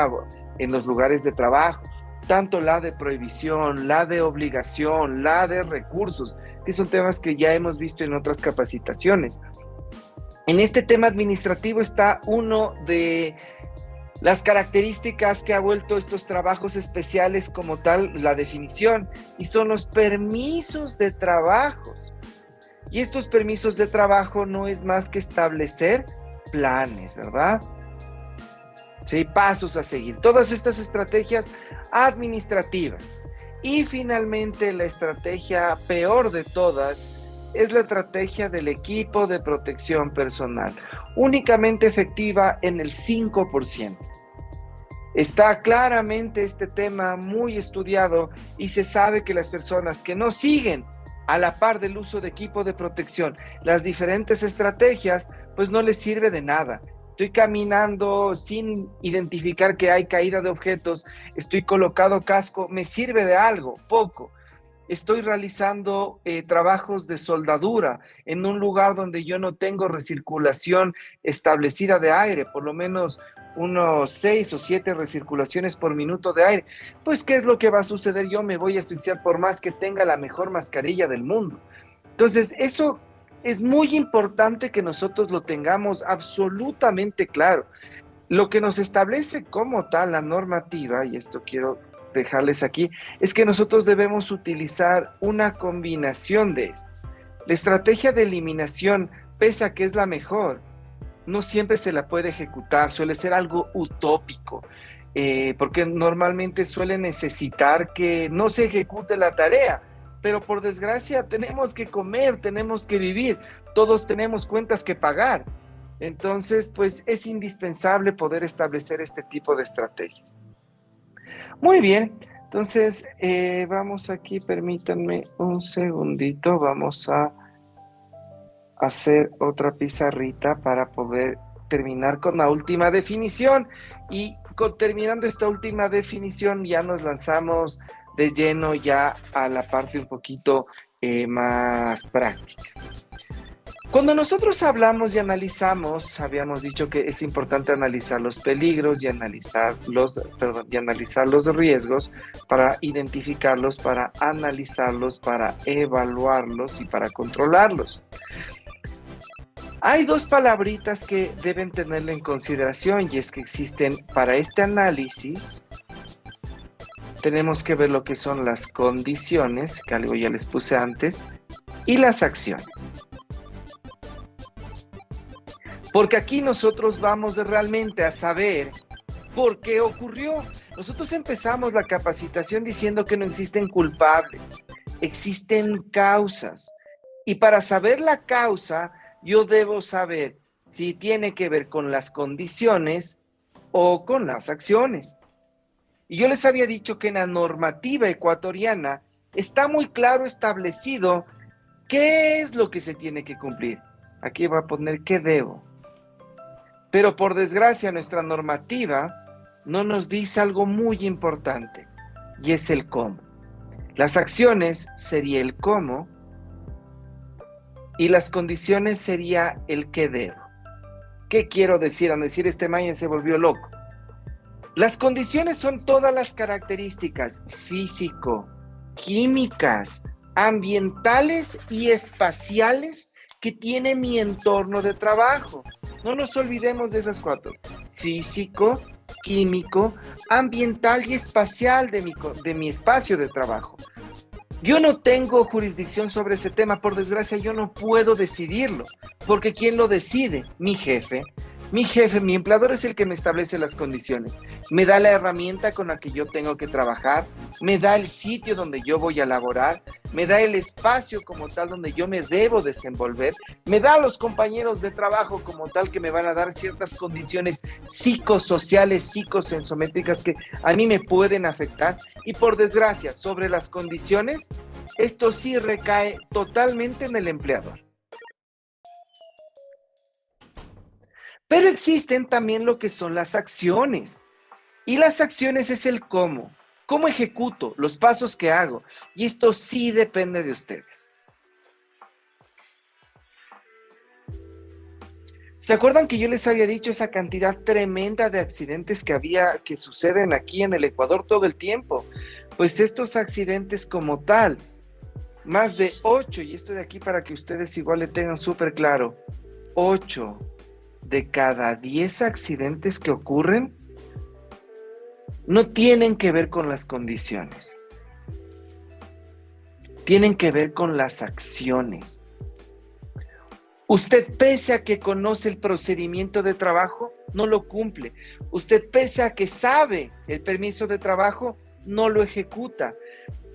en los lugares de trabajo, tanto la de prohibición, la de obligación, la de recursos, que son temas que ya hemos visto en otras capacitaciones. En este tema administrativo está uno de las características que ha vuelto estos trabajos especiales como tal, la definición, y son los permisos de trabajos. Y estos permisos de trabajo no es más que establecer planes, ¿verdad? Sí, pasos a seguir. Todas estas estrategias administrativas. Y finalmente la estrategia peor de todas es la estrategia del equipo de protección personal, únicamente efectiva en el 5%. Está claramente este tema muy estudiado y se sabe que las personas que no siguen a la par del uso de equipo de protección las diferentes estrategias, pues no les sirve de nada. Estoy caminando sin identificar que hay caída de objetos, estoy colocado casco, ¿me sirve de algo? Poco. Estoy realizando trabajos de soldadura en un lugar donde yo no tengo recirculación establecida de aire, por lo menos unos 6 o 7 recirculaciones por minuto de aire. Pues, ¿qué es lo que va a suceder? Yo me voy a asfixiar por más que tenga la mejor mascarilla del mundo. Entonces, eso es muy importante que nosotros lo tengamos absolutamente claro. Lo que nos establece como tal la normativa, y esto quiero dejarles aquí, es que nosotros debemos utilizar una combinación de estas. La estrategia de eliminación, pese a que es la mejor, no siempre se la puede ejecutar, suele ser algo utópico, porque normalmente suele necesitar que no se ejecute la tarea, pero por desgracia tenemos que comer, tenemos que vivir, todos tenemos cuentas que pagar. Entonces, pues es indispensable poder establecer este tipo de estrategias. Muy bien, entonces vamos aquí, permítanme un segundito, vamos a hacer otra pizarrita para poder terminar con la última definición y terminando esta última definición ya nos lanzamos de lleno ya a la parte un poquito más práctica. Cuando nosotros hablamos y analizamos, habíamos dicho que es importante analizar los peligros y analizar los riesgos para identificarlos, para analizarlos, para evaluarlos y para controlarlos. Hay dos palabritas que deben tenerlo en consideración y es que existen para este análisis. Tenemos que ver lo que son las condiciones, que algo ya les puse antes, y las acciones. Porque aquí nosotros vamos realmente a saber por qué ocurrió. Nosotros empezamos la capacitación diciendo que no existen culpables, existen causas. Y para saber la causa, yo debo saber si tiene que ver con las condiciones o con las acciones. Y yo les había dicho que en la normativa ecuatoriana está muy claro establecido qué es lo que se tiene que cumplir. Aquí voy a poner qué debo. Pero por desgracia nuestra normativa no nos dice algo muy importante y es el cómo. Las acciones sería el cómo y las condiciones sería el qué debo. ¿Qué quiero decir? Al decir este mañana se volvió loco. Las condiciones son todas las características físico, químicas, ambientales y espaciales que tiene mi entorno de trabajo. No nos olvidemos de esas cuatro: físico, químico, ambiental y espacial de mi espacio de trabajo. Yo no tengo jurisdicción sobre ese tema, por desgracia yo no puedo decidirlo, porque ¿quién lo decide? Mi jefe. Mi jefe, mi empleador es el que me establece las condiciones, me da la herramienta con la que yo tengo que trabajar, me da el sitio donde yo voy a laborar, me da el espacio como tal donde yo me debo desenvolver, me da a los compañeros de trabajo como tal que me van a dar ciertas condiciones psicosociales, psicosensométricas que a mí me pueden afectar y por desgracia sobre las condiciones, esto sí recae totalmente en el empleador. Pero existen también lo que son las acciones. Y las acciones es el cómo. ¿Cómo ejecuto? Los pasos que hago. Y esto sí depende de ustedes. ¿Se acuerdan que yo les había dicho esa cantidad tremenda de accidentes que suceden aquí en el Ecuador todo el tiempo? Pues estos accidentes como tal, más de 8, y esto de aquí para que ustedes igual le tengan súper claro, 8 de cada 10 accidentes que ocurren no tienen que ver con las condiciones, tienen que ver con las acciones. Usted, pese a que conoce el procedimiento de trabajo, no lo cumple. Usted, pese a que sabe el permiso de trabajo, no lo ejecuta.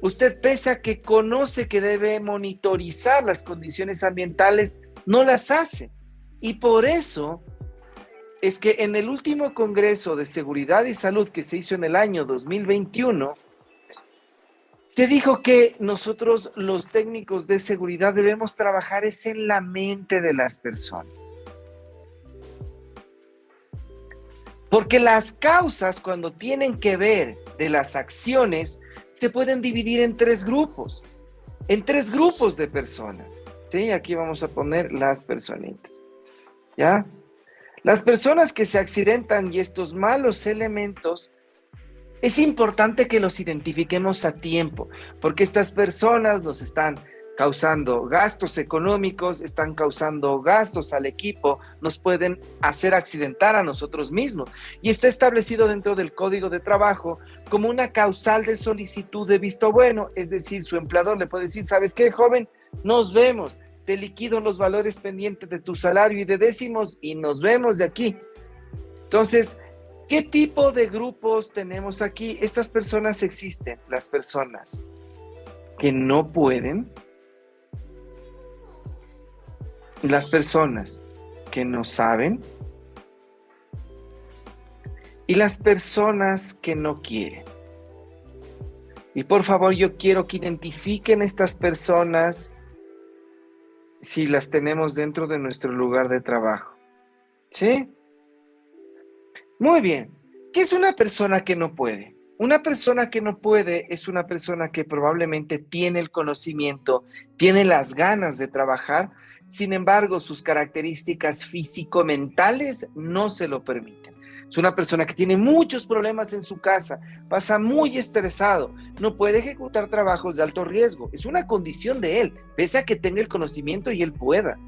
Usted, pese a que conoce que debe monitorizar las condiciones ambientales, no las hace. Y por eso es que en el último Congreso de Seguridad y Salud que se hizo en el año 2021, se dijo que nosotros, los técnicos de seguridad, debemos trabajar es en la mente de las personas. Porque las causas, cuando tienen que ver de las acciones, se pueden dividir en 3 grupos. En 3 grupos de personas. ¿Sí? Aquí vamos a poner las personitas. ¿Ya? Las personas que se accidentan y estos malos elementos, es importante que los identifiquemos a tiempo, porque estas personas nos están causando gastos económicos, están causando gastos al equipo, nos pueden hacer accidentar a nosotros mismos. Y está establecido dentro del Código de Trabajo como una causal de solicitud de visto bueno, es decir, su empleador le puede decir, ¿sabes qué, joven? Nos vemos, te liquido los valores pendientes de tu salario y de décimos y nos vemos de aquí. Entonces, ¿qué tipo de grupos tenemos aquí? Estas personas existen, las personas que no pueden, las personas que no saben y las personas que no quieren. Y por favor, yo quiero que identifiquen estas personas si las tenemos dentro de nuestro lugar de trabajo. ¿Sí? Muy bien. ¿Qué es una persona que no puede? Una persona que no puede es una persona que probablemente tiene el conocimiento, tiene las ganas de trabajar, sin embargo, sus características físico-mentales no se lo permiten. Es una persona que tiene muchos problemas en su casa, pasa muy estresado, no puede ejecutar trabajos de alto riesgo. Es una condición de él, pese a que tenga el conocimiento y él pueda.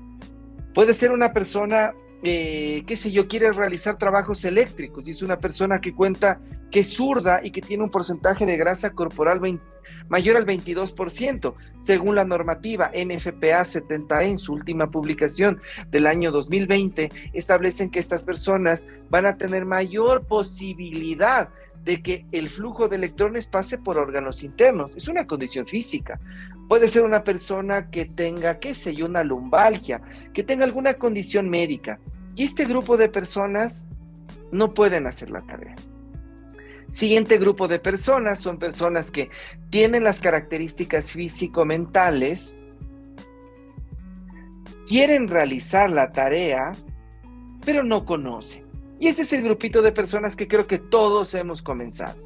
Puede ser una persona qué sé yo, quiere realizar trabajos eléctricos y es una persona que cuenta que es zurda y que tiene un porcentaje de grasa corporal mayor al 22%, según la normativa NFPA 70E en su última publicación del año 2020, establecen que estas personas van a tener mayor posibilidad de que el flujo de electrones pase por órganos internos. Es una condición física. Puede ser una persona que tenga, qué sé yo, una lumbalgia, que tenga alguna condición médica. Y este grupo de personas no pueden hacer la tarea. Siguiente grupo de personas son personas que tienen las características físico-mentales, quieren realizar la tarea, pero no conocen. Y este es el grupito de personas que creo que todos hemos comenzado.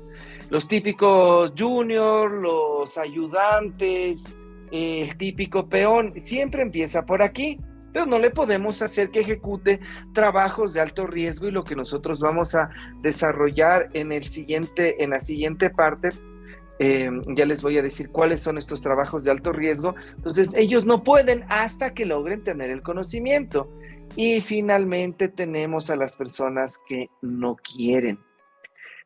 Los típicos junior, los ayudantes, el típico peón, siempre empieza por aquí, pero no le podemos hacer que ejecute trabajos de alto riesgo y lo que nosotros vamos a desarrollar en la siguiente parte. Ya les voy a decir cuáles son estos trabajos de alto riesgo. Entonces, ellos no pueden hasta que logren tener el conocimiento. Y finalmente tenemos a las personas que no quieren.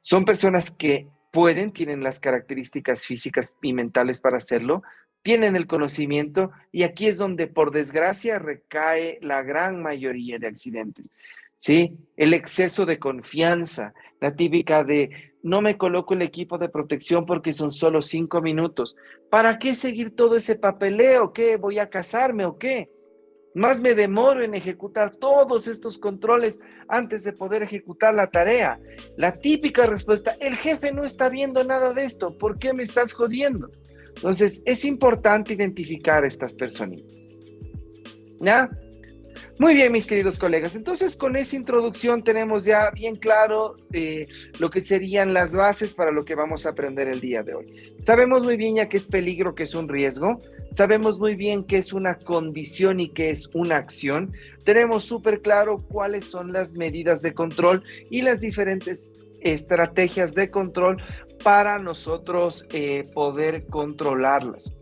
Son personas que pueden, tienen las características físicas y mentales para hacerlo, tienen el conocimiento y aquí es donde por desgracia recae la gran mayoría de accidentes. ¿Sí? El exceso de confianza, la típica de no me coloco el equipo de protección porque son solo 5 minutos. ¿Para qué seguir todo ese papeleo? ¿Qué? ¿Voy a casarme o qué? Más me demoro en ejecutar todos estos controles antes de poder ejecutar la tarea. La típica respuesta, el jefe no está viendo nada de esto, ¿por qué me estás jodiendo? Entonces, es importante identificar a estas personitas. ¿Ya? Muy bien, mis queridos colegas. Entonces, con esa introducción tenemos ya bien claro lo que serían las bases para lo que vamos a aprender el día de hoy. Sabemos muy bien ya que es peligro, que es un riesgo. Sabemos muy bien qué es una condición y qué es una acción. Tenemos súper claro cuáles son las medidas de control y las diferentes estrategias de control para nosotros poder controlarlas.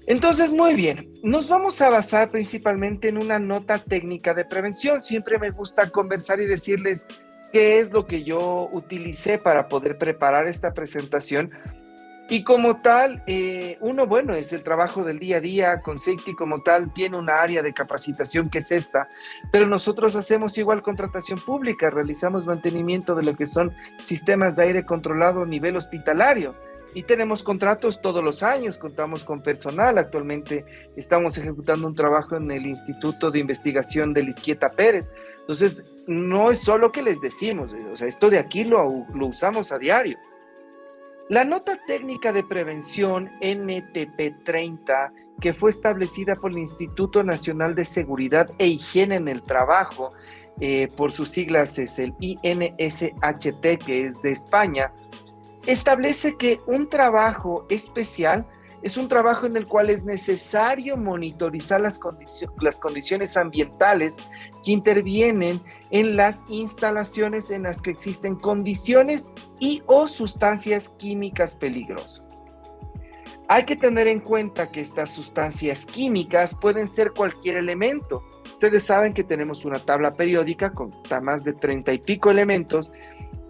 Entonces, muy bien, nos vamos a basar principalmente en una nota técnica de prevención. Siempre me gusta conversar y decirles qué es lo que yo utilicé para poder preparar esta presentación. Y como tal, bueno, es el trabajo del día a día. Con Safety como tal tiene una área de capacitación que es esta, pero nosotros hacemos igual contratación pública, realizamos mantenimiento de lo que son sistemas de aire controlado a nivel hospitalario. Y tenemos contratos todos los años, contamos con personal. Actualmente estamos ejecutando un trabajo en el Instituto de Investigación de Lisquieta Pérez. Entonces, no es solo que les decimos, o sea, esto de aquí lo usamos a diario. La nota técnica de prevención NTP30, que fue establecida por el Instituto Nacional de Seguridad e Higiene en el Trabajo, por sus siglas es el INSHT, que es de España, establece que un trabajo especial es un trabajo en el cual es necesario monitorizar las condiciones ambientales que intervienen en las instalaciones en las que existen condiciones y o sustancias químicas peligrosas. Hay que tener en cuenta que estas sustancias químicas pueden ser cualquier elemento. Ustedes saben que tenemos una tabla periódica con más de 30 y pico elementos,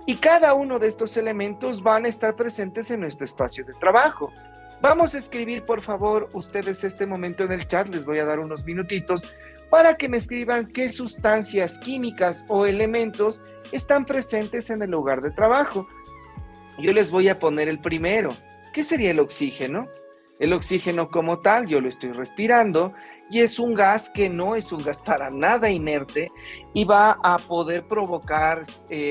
y cada uno de estos elementos van a estar presentes en nuestro espacio de trabajo. Vamos a escribir, por favor, ustedes este momento en el chat, les voy a dar unos minutitos para que me escriban qué sustancias químicas o elementos están presentes en el lugar de trabajo. Yo les voy a poner el primero. ¿Qué sería el oxígeno? El oxígeno como tal, yo lo estoy respirando y es un gas que no es un gas para nada inerte y va a poder provocar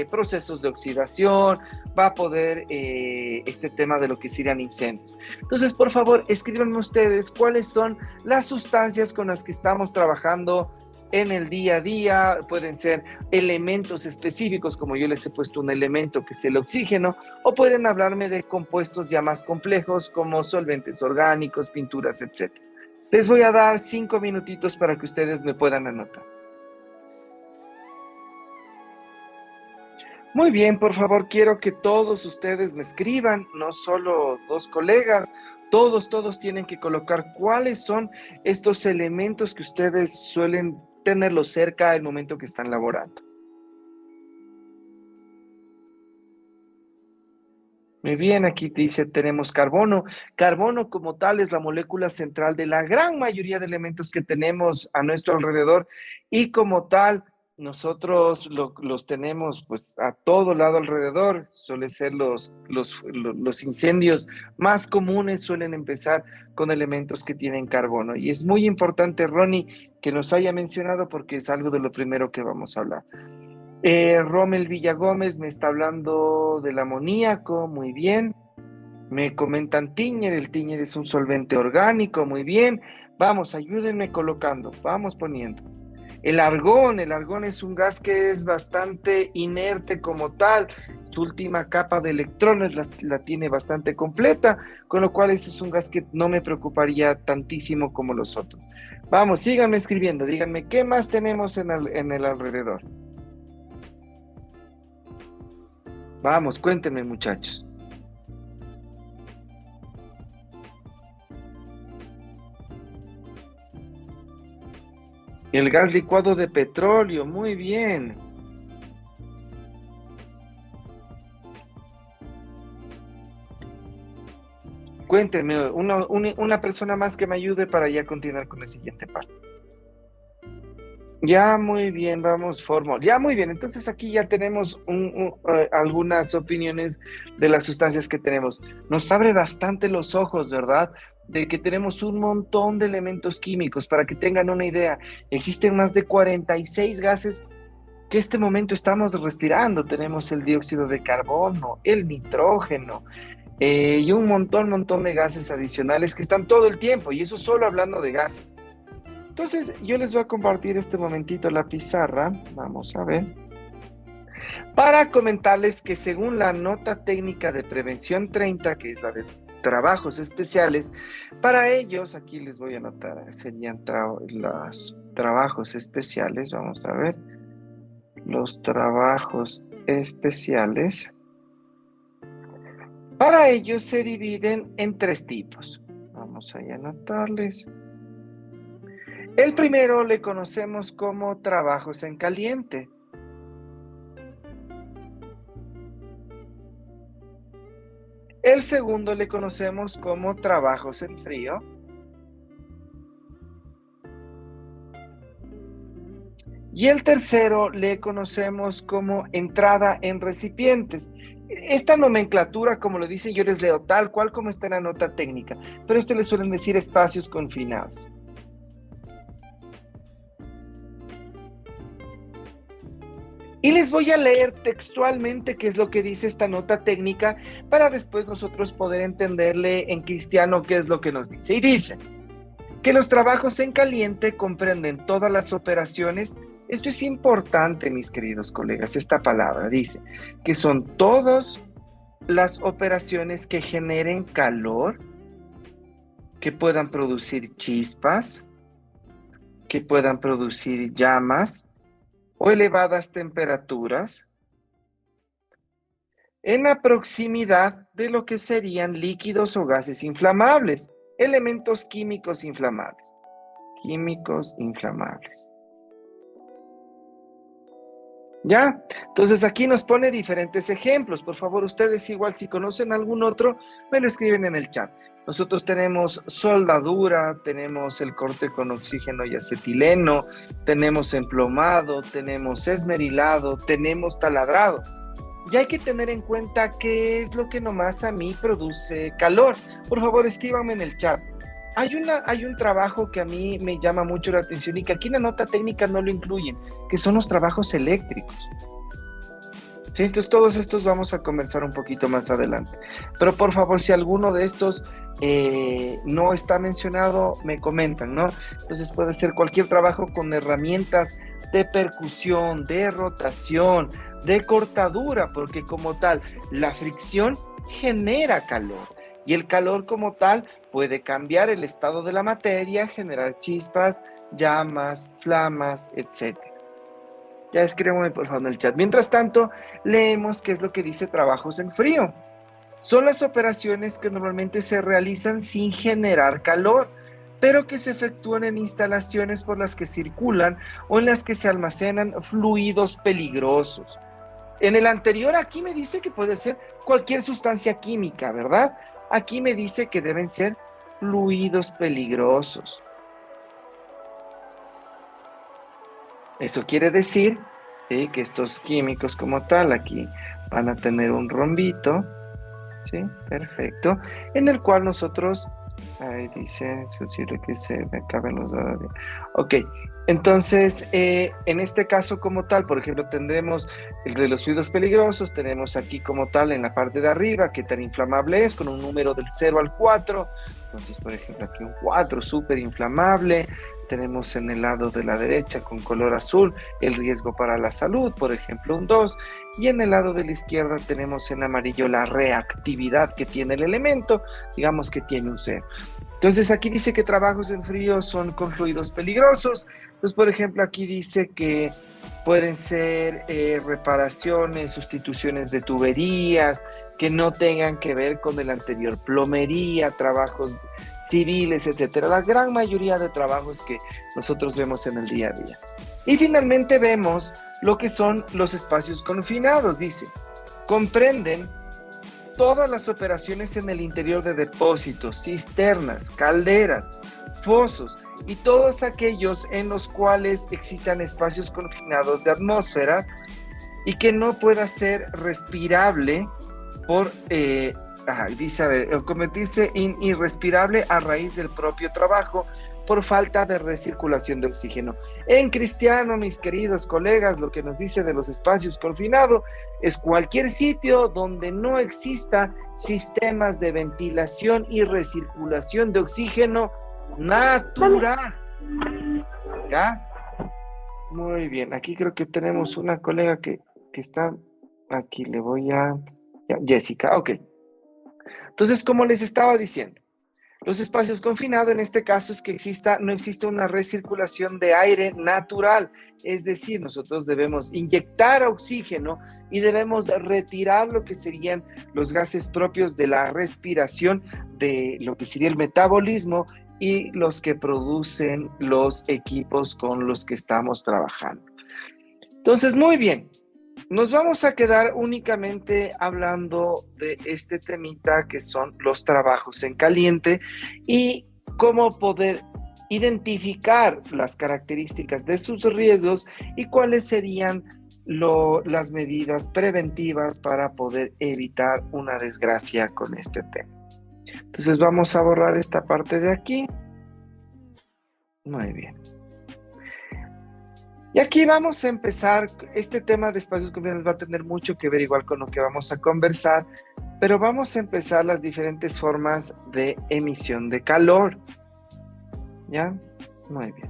procesos de oxidación, va a poder este tema de lo que serían incendios. Entonces, por favor, escríbanme ustedes cuáles son las sustancias con las que estamos trabajando en el día a día. Pueden ser elementos específicos, como yo les he puesto un elemento que es el oxígeno, o pueden hablarme de compuestos ya más complejos como solventes orgánicos, pinturas, etc. Les voy a dar 5 minutitos para que ustedes me puedan anotar. Muy bien, por favor, quiero que todos ustedes me escriban, no solo 2 colegas, todos tienen que colocar cuáles son estos elementos que ustedes suelen tenerlos cerca al momento que están laborando. Muy bien, aquí dice tenemos carbono. Carbono como tal es la molécula central de la gran mayoría de elementos que tenemos a nuestro alrededor y como tal nosotros los tenemos pues a todo lado alrededor. Suele ser los incendios más comunes suelen empezar con elementos que tienen carbono. Y es muy importante, Ronnie, que nos haya mencionado porque es algo de lo primero que vamos a hablar. Rommel Villagómez me está hablando del amoníaco, muy bien. Me comentan Tiñer, el Tiñer es un solvente orgánico, muy bien. Vamos, ayúdenme colocando, vamos poniendo. El argón es un gas que es bastante inerte como tal. Su última capa de electrones la tiene bastante completa, con lo cual ese es un gas que no me preocuparía tantísimo como los otros. Vamos, síganme escribiendo, díganme qué más tenemos en el alrededor. Vamos, cuéntenme, muchachos. El gas licuado de petróleo, muy bien. Cuéntenme, una persona más que me ayude para ya continuar con el siguiente parte. Ya, muy bien, vamos, Fórmula. Ya, muy bien, entonces aquí ya tenemos algunas opiniones de las sustancias que tenemos. Nos abre bastante los ojos, ¿verdad? De que tenemos un montón de elementos químicos. Para que tengan una idea, existen más de 46 gases que este momento estamos respirando. Tenemos el dióxido de carbono, el nitrógeno, y un montón de gases adicionales que están todo el tiempo, y eso solo hablando de gases. Entonces, yo les voy a compartir este momentito la pizarra. Vamos a ver. Para comentarles que según la nota técnica de prevención 30, que es la de trabajos especiales, para ellos, aquí les voy a anotar, serían los trabajos especiales. Vamos a ver. Los trabajos especiales. Para ellos se dividen en 3 tipos. Vamos a anotarles. El primero le conocemos como trabajos en caliente. El segundo le conocemos como trabajos en frío. Y el tercero le conocemos como entrada en recipientes. Esta nomenclatura, como lo dicen, yo les leo tal cual como está en la nota técnica, pero le suelen decir espacios confinados. Y les voy a leer textualmente qué es lo que dice esta nota técnica para después nosotros poder entenderle en cristiano qué es lo que nos dice. Y dice que los trabajos en caliente comprenden todas las operaciones. Esto es importante, mis queridos colegas, esta palabra dice que son todas las operaciones que generen calor, que puedan producir chispas, que puedan producir llamas o elevadas temperaturas en la proximidad de lo que serían líquidos o gases inflamables, elementos químicos inflamables. Químicos inflamables. ¿Ya? Entonces aquí nos pone diferentes ejemplos. Por favor, ustedes igual si conocen algún otro, me lo escriben en el chat. Nosotros tenemos soldadura, tenemos el corte con oxígeno y acetileno, tenemos emplomado, tenemos esmerilado, tenemos taladrado. Y hay que tener en cuenta qué es lo que nomás a mí produce calor. Por favor, escríbanme en el chat. Hay un trabajo que a mí me llama mucho la atención y que aquí en la nota técnica no lo incluyen, que son los trabajos eléctricos. ¿Sí? Entonces todos estos vamos a conversar un poquito más adelante. Pero por favor, si alguno de estos no está mencionado, me comentan, ¿no? Entonces puede ser cualquier trabajo con herramientas de percusión, de rotación, de cortadura, porque como tal, la fricción genera calor. Y el calor como tal puede cambiar el estado de la materia, generar chispas, llamas, flamas, etc. Ya escríbanme por favor en el chat. Mientras tanto, leemos qué es lo que dice trabajos en frío. Son las operaciones que normalmente se realizan sin generar calor, pero que se efectúan en instalaciones por las que circulan o en las que se almacenan fluidos peligrosos. En el anterior aquí me dice que puede ser cualquier sustancia química, ¿verdad? Aquí me dice que deben ser fluidos peligrosos. Eso quiere decir que estos químicos como tal aquí van a tener un rombito, ¿sí? Perfecto, en el cual nosotros, ahí dice, es posible que se me acaben los datos. Ok, entonces, en este caso como tal, por ejemplo, tendremos el de los fluidos peligrosos, tenemos aquí como tal en la parte de arriba qué tan inflamable es, con un número del 0 al 4, entonces, por ejemplo, aquí un 4, súper inflamable. Tenemos en el lado de la derecha con color azul el riesgo para la salud, por ejemplo un 2, y en el lado de la izquierda tenemos en amarillo la reactividad que tiene el elemento, digamos que tiene un 0. Entonces aquí dice que trabajos en frío son con fluidos peligrosos. Entonces, por ejemplo, aquí dice que pueden ser reparaciones, sustituciones de tuberías que no tengan que ver con el anterior, plomería, trabajos civiles, etcétera. La gran mayoría de trabajos que nosotros vemos en el día a día. Y finalmente vemos lo que son los espacios confinados. Dice, comprenden todas las operaciones en el interior de depósitos, cisternas, calderas, fosos y todos aquellos en los cuales existan espacios confinados de atmósferas y que no pueda ser respirable por, convertirse en irrespirable a raíz del propio trabajo por falta de recirculación de oxígeno. En cristiano, mis queridos colegas, lo que nos dice de los espacios confinados es cualquier sitio donde no exista sistemas de ventilación y recirculación de oxígeno natural. ¿Ya? Muy bien. Aquí creo que tenemos una colega que está... Aquí le voy a... ya, Jessica, ok. Entonces, como les estaba diciendo, los espacios confinados en este caso es que no existe una recirculación de aire natural, es decir, nosotros debemos inyectar oxígeno y debemos retirar lo que serían los gases propios de la respiración, de lo que sería el metabolismo y los que producen los equipos con los que estamos trabajando. Entonces, muy bien. Nos vamos a quedar únicamente hablando de este temita que son los trabajos en caliente y cómo poder identificar las características de sus riesgos y cuáles serían las medidas preventivas para poder evitar una desgracia con este tema. Entonces vamos a borrar esta parte de aquí. Muy bien. Y aquí vamos a empezar, este tema de espacios confinados va a tener mucho que ver igual con lo que vamos a conversar, pero vamos a empezar las diferentes formas de emisión de calor. ¿Ya? Muy bien.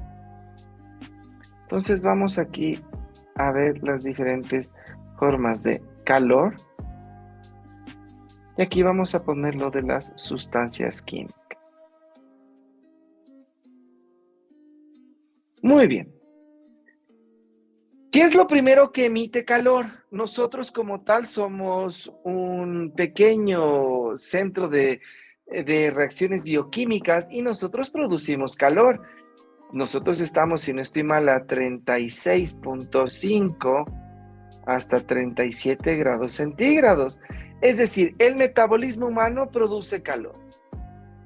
Entonces vamos aquí a ver las diferentes formas de calor. Y aquí vamos a poner lo de las sustancias químicas. Muy bien. ¿Qué es lo primero que emite calor? Nosotros como tal somos un pequeño centro de reacciones bioquímicas y nosotros producimos calor. Nosotros estamos, si no estoy mal, a 36.5 hasta 37 grados centígrados. Es decir, el metabolismo humano produce calor.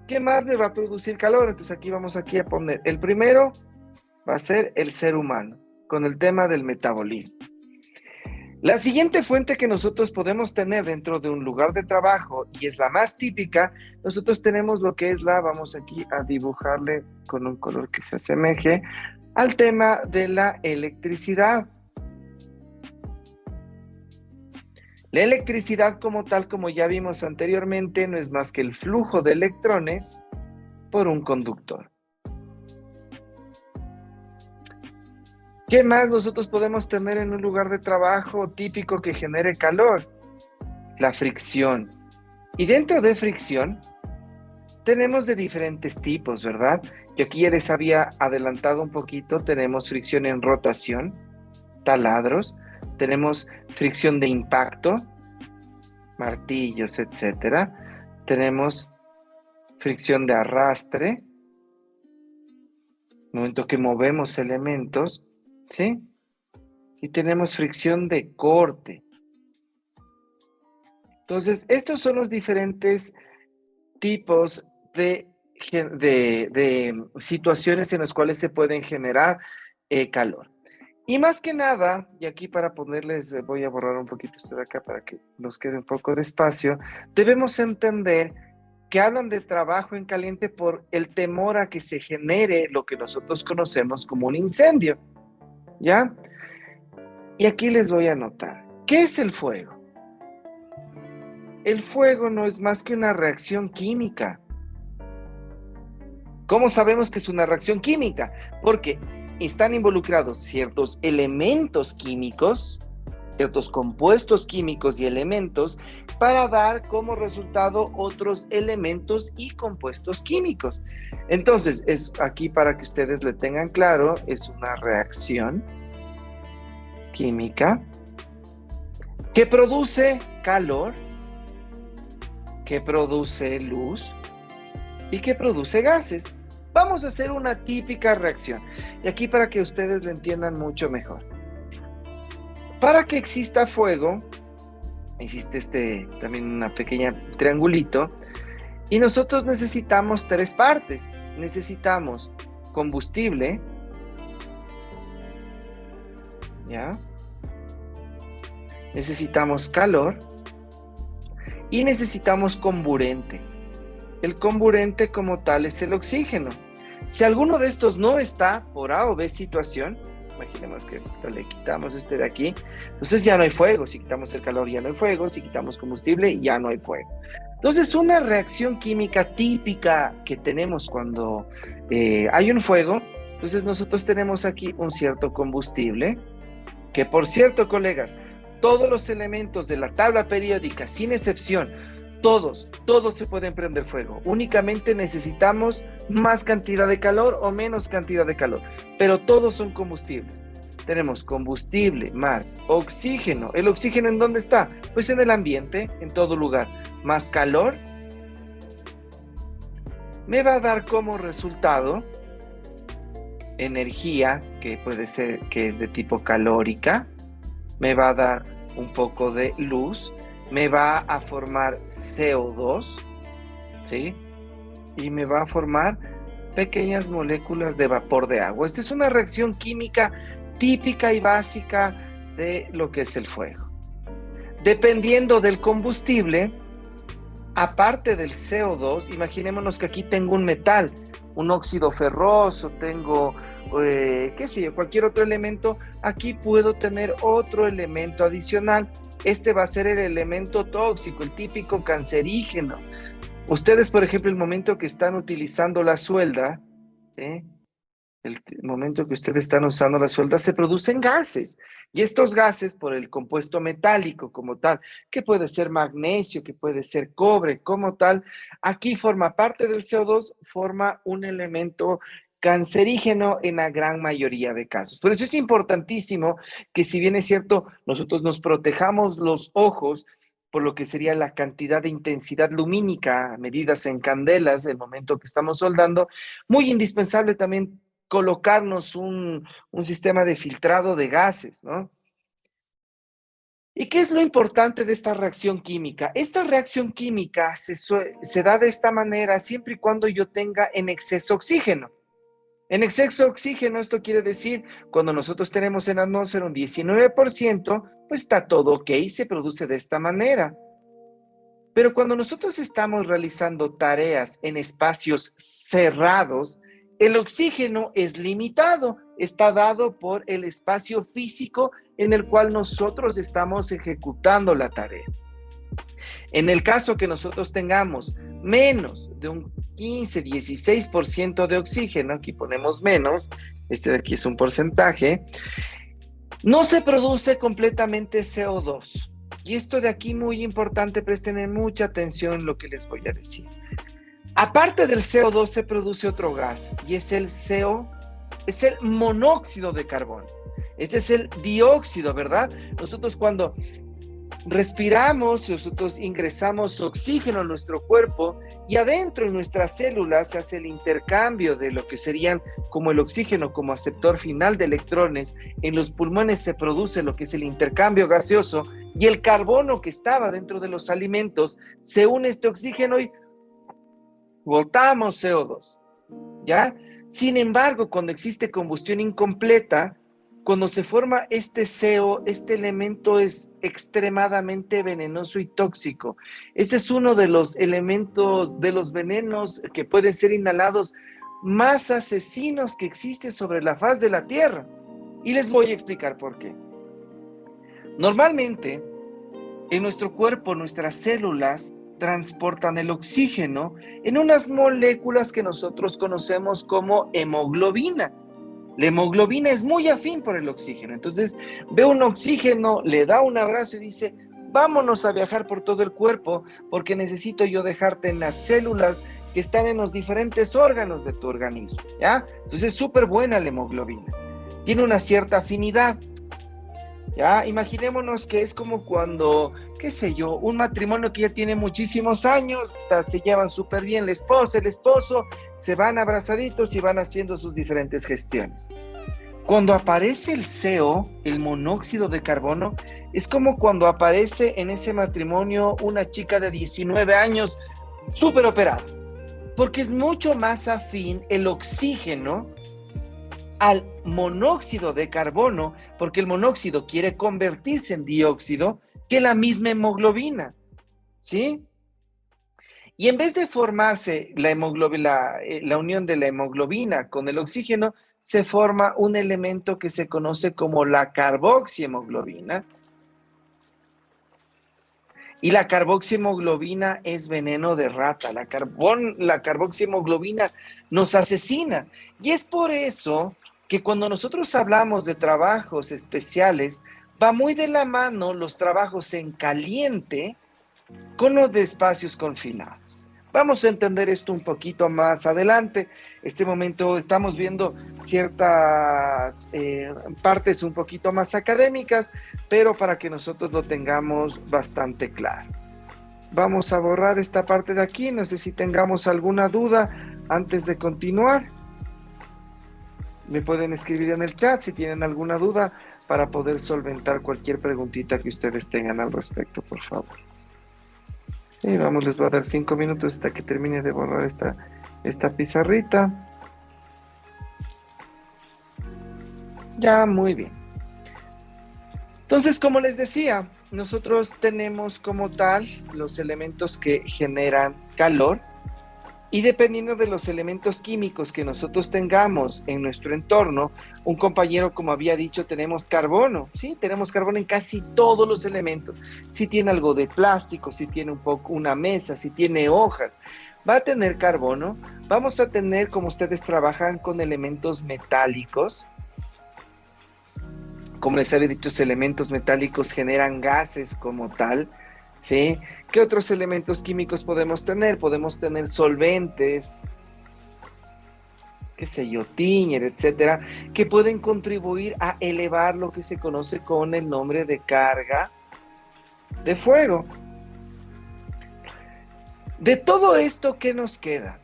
¿Qué más me va a producir calor? Entonces aquí vamos a poner, el primero va a ser el ser humano, con el tema del metabolismo. La siguiente fuente que nosotros podemos tener dentro de un lugar de trabajo, y es la más típica, nosotros tenemos lo que es vamos aquí a dibujarle con un color que se asemeje al tema de la electricidad. La electricidad como tal, como ya vimos anteriormente, no es más que el flujo de electrones por un conductor. ¿Qué más nosotros podemos tener en un lugar de trabajo típico que genere calor? La fricción. Y dentro de fricción tenemos de diferentes tipos, ¿verdad? Yo aquí ya les había adelantado un poquito, tenemos fricción en rotación, taladros, tenemos fricción de impacto, martillos, etcétera. Tenemos fricción de arrastre, momento que movemos elementos, ¿sí? Y tenemos fricción de corte. Entonces, estos son los diferentes tipos de situaciones en las cuales se pueden generar calor. Y más que nada, y aquí para ponerles, voy a borrar un poquito esto de acá para que nos quede un poco de espacio, debemos entender que hablan de trabajo en caliente por el temor a que se genere lo que nosotros conocemos como un incendio, ¿ya? Y aquí les voy a anotar, ¿qué es el fuego? El fuego no es más que una reacción química. ¿Cómo sabemos que es una reacción química? Porque están involucrados ciertos elementos químicos, ciertos compuestos químicos y elementos para dar como resultado otros elementos y compuestos químicos. Entonces, es aquí para que ustedes le tengan claro, es una reacción química que produce calor, que produce luz y que produce gases. Vamos a hacer una típica reacción. Y aquí para que ustedes lo entiendan mucho mejor. Para que exista fuego, existe también una pequeña triangulito, y nosotros necesitamos tres partes. Necesitamos combustible, ¿ya? Necesitamos calor y necesitamos comburente. El comburente como tal es el oxígeno. Si alguno de estos no está por A o B situación, imaginemos que le quitamos este de aquí, entonces ya no hay fuego. Si quitamos el calor ya no hay fuego, si quitamos combustible ya no hay fuego. Entonces una reacción química típica que tenemos cuando hay un fuego Entonces nosotros tenemos aquí un cierto combustible, que por cierto, colegas, todos los elementos de la tabla periódica, sin excepción, todos se pueden prender fuego. Únicamente necesitamos más cantidad de calor o menos cantidad de calor, pero todos son combustibles. Tenemos combustible más oxígeno. ¿El oxígeno en dónde está? Pues en el ambiente, en todo lugar. Más calor me va a dar como resultado energía, que puede ser que es de tipo calórica, me va a dar un poco de luz, me va a formar CO2, ¿sí? Y me va a formar pequeñas moléculas de vapor de agua. Esta es una reacción química típica y básica de lo que es el fuego. Dependiendo del combustible, aparte del CO2, imaginémonos que aquí tengo un metal, un óxido ferroso, tengo, qué sé yo, cualquier otro elemento, aquí puedo tener otro elemento adicional. Este va a ser el elemento tóxico, el típico cancerígeno. Ustedes, por ejemplo, el momento que están utilizando la suelda, ¿sí? El momento que ustedes están usando la suelda, se producen gases. Y estos gases, por el compuesto metálico como tal, que puede ser magnesio, que puede ser cobre como tal, aquí forma parte del CO2, forma un elemento cancerígeno en la gran mayoría de casos. Por eso es importantísimo que, si bien es cierto, nosotros nos protejamos los ojos por lo que sería la cantidad de intensidad lumínica medidas en candelas el momento que estamos soldando, muy indispensable también colocarnos un sistema de filtrado de gases, ¿no? ¿Y qué es lo importante de esta reacción química? Esta reacción química se da de esta manera siempre y cuando yo tenga en exceso oxígeno. En exceso oxígeno, esto quiere decir, cuando nosotros tenemos en la atmósfera un 19%, pues está todo ok, se produce de esta manera. Pero cuando nosotros estamos realizando tareas en espacios cerrados, el oxígeno es limitado, está dado por el espacio físico en el cual nosotros estamos ejecutando la tarea. En el caso que nosotros tengamos menos de un 15-16% de oxígeno, aquí ponemos menos, este de aquí es un porcentaje, no se produce completamente CO2. Y esto de aquí muy importante, presten mucha atención en lo que les voy a decir. Aparte del CO2 se produce otro gas y es el es el monóxido de carbono. Ese es el dióxido, ¿verdad? Nosotros cuando respiramos, nosotros ingresamos oxígeno a nuestro cuerpo y adentro en nuestras células se hace el intercambio de lo que serían como el oxígeno como aceptor final de electrones. En los pulmones se produce lo que es el intercambio gaseoso y el carbono que estaba dentro de los alimentos se une a este oxígeno y botamos CO2, ¿ya? Sin embargo, cuando existe combustión incompleta, cuando se forma este CO, este elemento es extremadamente venenoso y tóxico. Este es uno de los elementos, de los venenos que pueden ser inhalados más asesinos que existe sobre la faz de la Tierra. Y les voy a explicar por qué. Normalmente, en nuestro cuerpo, nuestras células transportan el oxígeno en unas moléculas que nosotros conocemos como hemoglobina. La hemoglobina es muy afín por el oxígeno. Entonces, ve un oxígeno, le da un abrazo y dice, vámonos a viajar por todo el cuerpo porque necesito yo dejarte en las células que están en los diferentes órganos de tu organismo, ¿ya? Entonces, es súper buena la hemoglobina. Tiene una cierta afinidad. Ya, imaginémonos que es como cuando, qué sé yo, un matrimonio que ya tiene muchísimos años, se llevan súper bien la esposa, el esposo, se van abrazaditos y van haciendo sus diferentes gestiones. Cuando aparece el CO, el monóxido de carbono, es como cuando aparece en ese matrimonio una chica de 19 años súper operada, porque es mucho más afín el oxígeno al monóxido de carbono, porque el monóxido quiere convertirse en dióxido, que la misma hemoglobina, ¿sí? Y en vez de formarse la unión de la hemoglobina con el oxígeno, se forma un elemento que se conoce como la carboxihemoglobina. Y la carboxiemoglobina es veneno de rata. La carboxiemoglobina nos asesina. Y es por eso que cuando nosotros hablamos de trabajos especiales, va muy de la mano los trabajos en caliente con los de espacios confinados. Vamos a entender esto un poquito más adelante. Este momento estamos viendo ciertas partes un poquito más académicas, pero para que nosotros lo tengamos bastante claro. Vamos a borrar esta parte de aquí. No sé si tengamos alguna duda antes de continuar. Me pueden escribir en el chat si tienen alguna duda para poder solventar cualquier preguntita que ustedes tengan al respecto, por favor. Y vamos, les voy a dar 5 minutos hasta que termine de borrar esta pizarrita. Ya, muy bien. Entonces, como les decía, nosotros tenemos como tal los elementos que generan calor y dependiendo de los elementos químicos que nosotros tengamos en nuestro entorno, un compañero, como había dicho, tenemos carbono, ¿sí? Tenemos carbono en casi todos los elementos. Si tiene algo de plástico, si tiene una mesa, si tiene hojas, va a tener carbono. Vamos a tener, como ustedes trabajan con elementos metálicos, como les había dicho, los elementos metálicos generan gases como tal, ¿sí? ¿Qué otros elementos químicos podemos tener? Podemos tener solventes, qué sé yo, Tiñer, etcétera, que pueden contribuir a elevar lo que se conoce con el nombre de carga de fuego. De todo esto, ¿qué nos queda?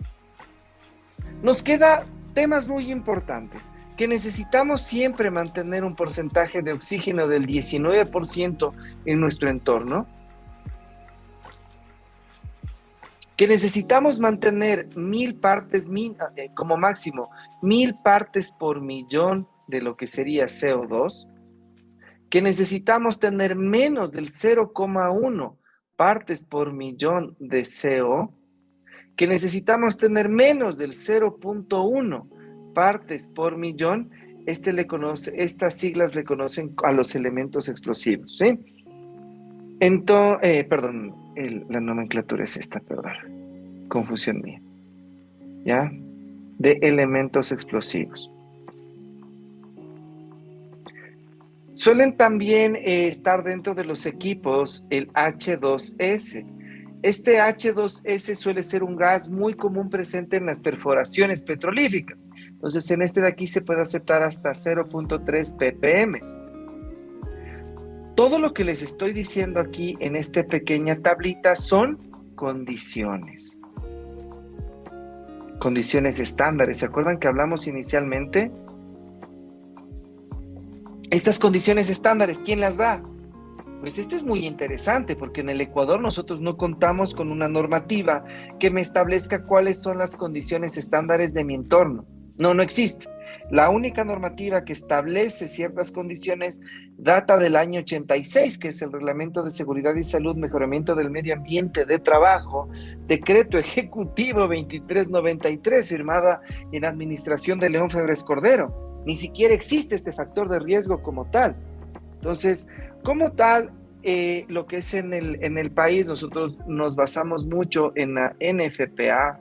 Nos queda temas muy importantes, que necesitamos siempre mantener un porcentaje de oxígeno del 19% en nuestro entorno, que necesitamos mantener 1000 partes, como máximo, 1000 partes por millón de lo que sería CO2, que necesitamos tener menos del 0,1 partes por millón de CO, que necesitamos tener menos del 0,1 partes por millón. Estas siglas le conocen a los elementos explosivos, ¿sí? Entonces, la nomenclatura es esta, perdón, confusión mía, ¿ya? De elementos explosivos. Suelen también estar dentro de los equipos el H2S. Este H2S suele ser un gas muy común presente en las perforaciones petrolíferas. Entonces, en este de aquí se puede aceptar hasta 0.3 ppm. Todo lo que les estoy diciendo aquí en esta pequeña tablita son condiciones. Condiciones estándares. ¿Se acuerdan que hablamos inicialmente? Estas condiciones estándares, ¿quién las da? Pues esto es muy interesante porque en el Ecuador nosotros no contamos con una normativa que me establezca cuáles son las condiciones estándares de mi entorno. No existe. La única normativa que establece ciertas condiciones data del año 86, que es el Reglamento de Seguridad y Salud, Mejoramiento del Medio Ambiente de Trabajo, Decreto Ejecutivo 2393, firmada en administración de León Febres Cordero. Ni siquiera existe este factor de riesgo como tal. Entonces, como tal, lo que es en el país, nosotros nos basamos mucho en la NFPA,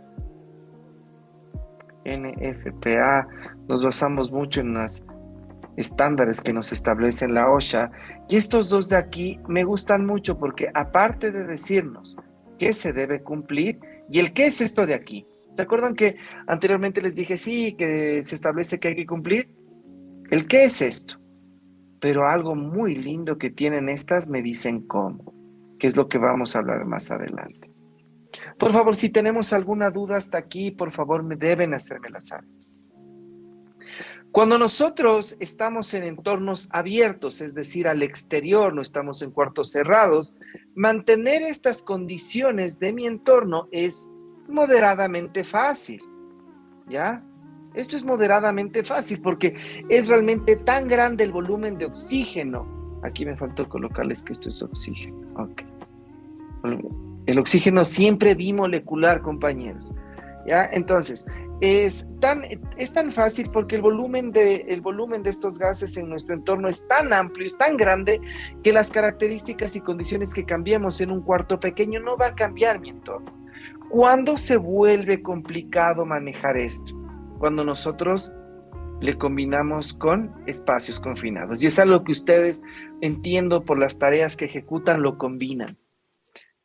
nos basamos mucho en los estándares que nos establecen la OSHA, y estos dos de aquí me gustan mucho porque aparte de decirnos qué se debe cumplir y el qué es esto de aquí. ¿Se acuerdan que anteriormente les dije sí, que se establece que hay que cumplir? El qué es esto. Pero algo muy lindo que tienen estas me dicen cómo, que es lo que vamos a hablar más adelante. Por favor, si tenemos alguna duda hasta aquí, por favor, me deben hacérmela saber. Cuando nosotros estamos en entornos abiertos, es decir, al exterior, no estamos en cuartos cerrados, mantener estas condiciones de mi entorno es moderadamente fácil, ¿ya? Esto es moderadamente fácil porque es realmente tan grande el volumen de oxígeno. Aquí me faltó colocarles que esto es oxígeno. Okay. El oxígeno siempre bimolecular, compañeros. ¿Ya? Entonces, es tan fácil porque el volumen de estos gases en nuestro entorno es tan amplio, es tan grande, que las características y condiciones que cambiemos en un cuarto pequeño no va a cambiar mi entorno. ¿Cuándo se vuelve complicado manejar esto? Cuando nosotros le combinamos con espacios confinados. Y es algo que ustedes, entiendo por las tareas que ejecutan, lo combinan.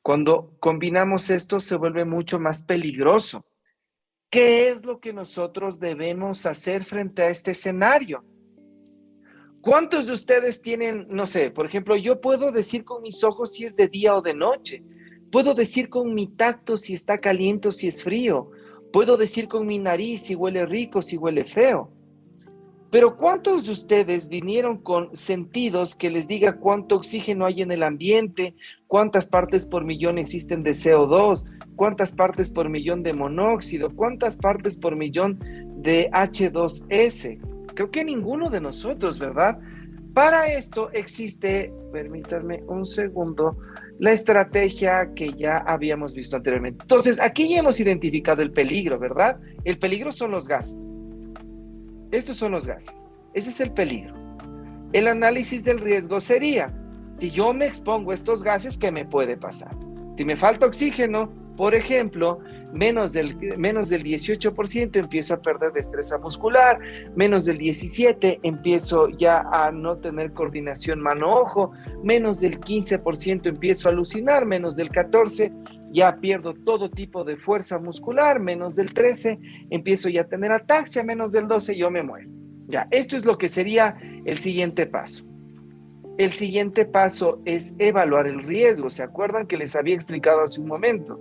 Cuando combinamos esto se vuelve mucho más peligroso. ¿Qué es lo que nosotros debemos hacer frente a este escenario? ¿Cuántos de ustedes tienen, no sé, por ejemplo, yo puedo decir con mis ojos si es de día o de noche? Puedo decir con mi tacto si está caliente o si es frío. Puedo decir con mi nariz si huele rico, si huele feo. Pero ¿cuántos de ustedes vinieron con sentidos que les diga cuánto oxígeno hay en el ambiente, cuántas partes por millón existen de CO2, cuántas partes por millón de monóxido, cuántas partes por millón de H2S? Creo que ninguno de nosotros, ¿verdad? Para esto existe, permítanme un segundo, la estrategia que ya habíamos visto anteriormente. Entonces, aquí ya hemos identificado el peligro, ¿verdad? El peligro son los gases. Estos son los gases. Ese es el peligro. El análisis del riesgo sería, si yo me expongo a estos gases, ¿qué me puede pasar? Si me falta oxígeno, por ejemplo, menos del 18% empiezo a perder destreza muscular, menos del 17% empiezo ya a no tener coordinación mano-ojo, menos del 15% empiezo a alucinar, menos del 14% ya pierdo todo tipo de fuerza muscular, menos del 13% empiezo ya a tener ataxia, menos del 12% yo me muero. Ya, esto es lo que sería el siguiente paso. El siguiente paso es evaluar el riesgo. ¿Se acuerdan que les había explicado hace un momento?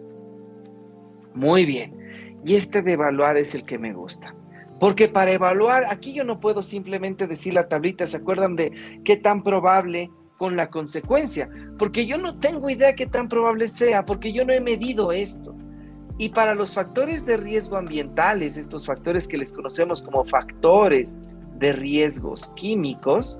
Muy bien. Y este de evaluar es el que me gusta. Porque para evaluar, aquí yo no puedo simplemente decir la tablita, ¿se acuerdan de qué tan probable con la consecuencia? Porque yo no tengo idea qué tan probable sea, porque yo no he medido esto. Y para los factores de riesgo ambientales, estos factores que les conocemos como factores de riesgos químicos,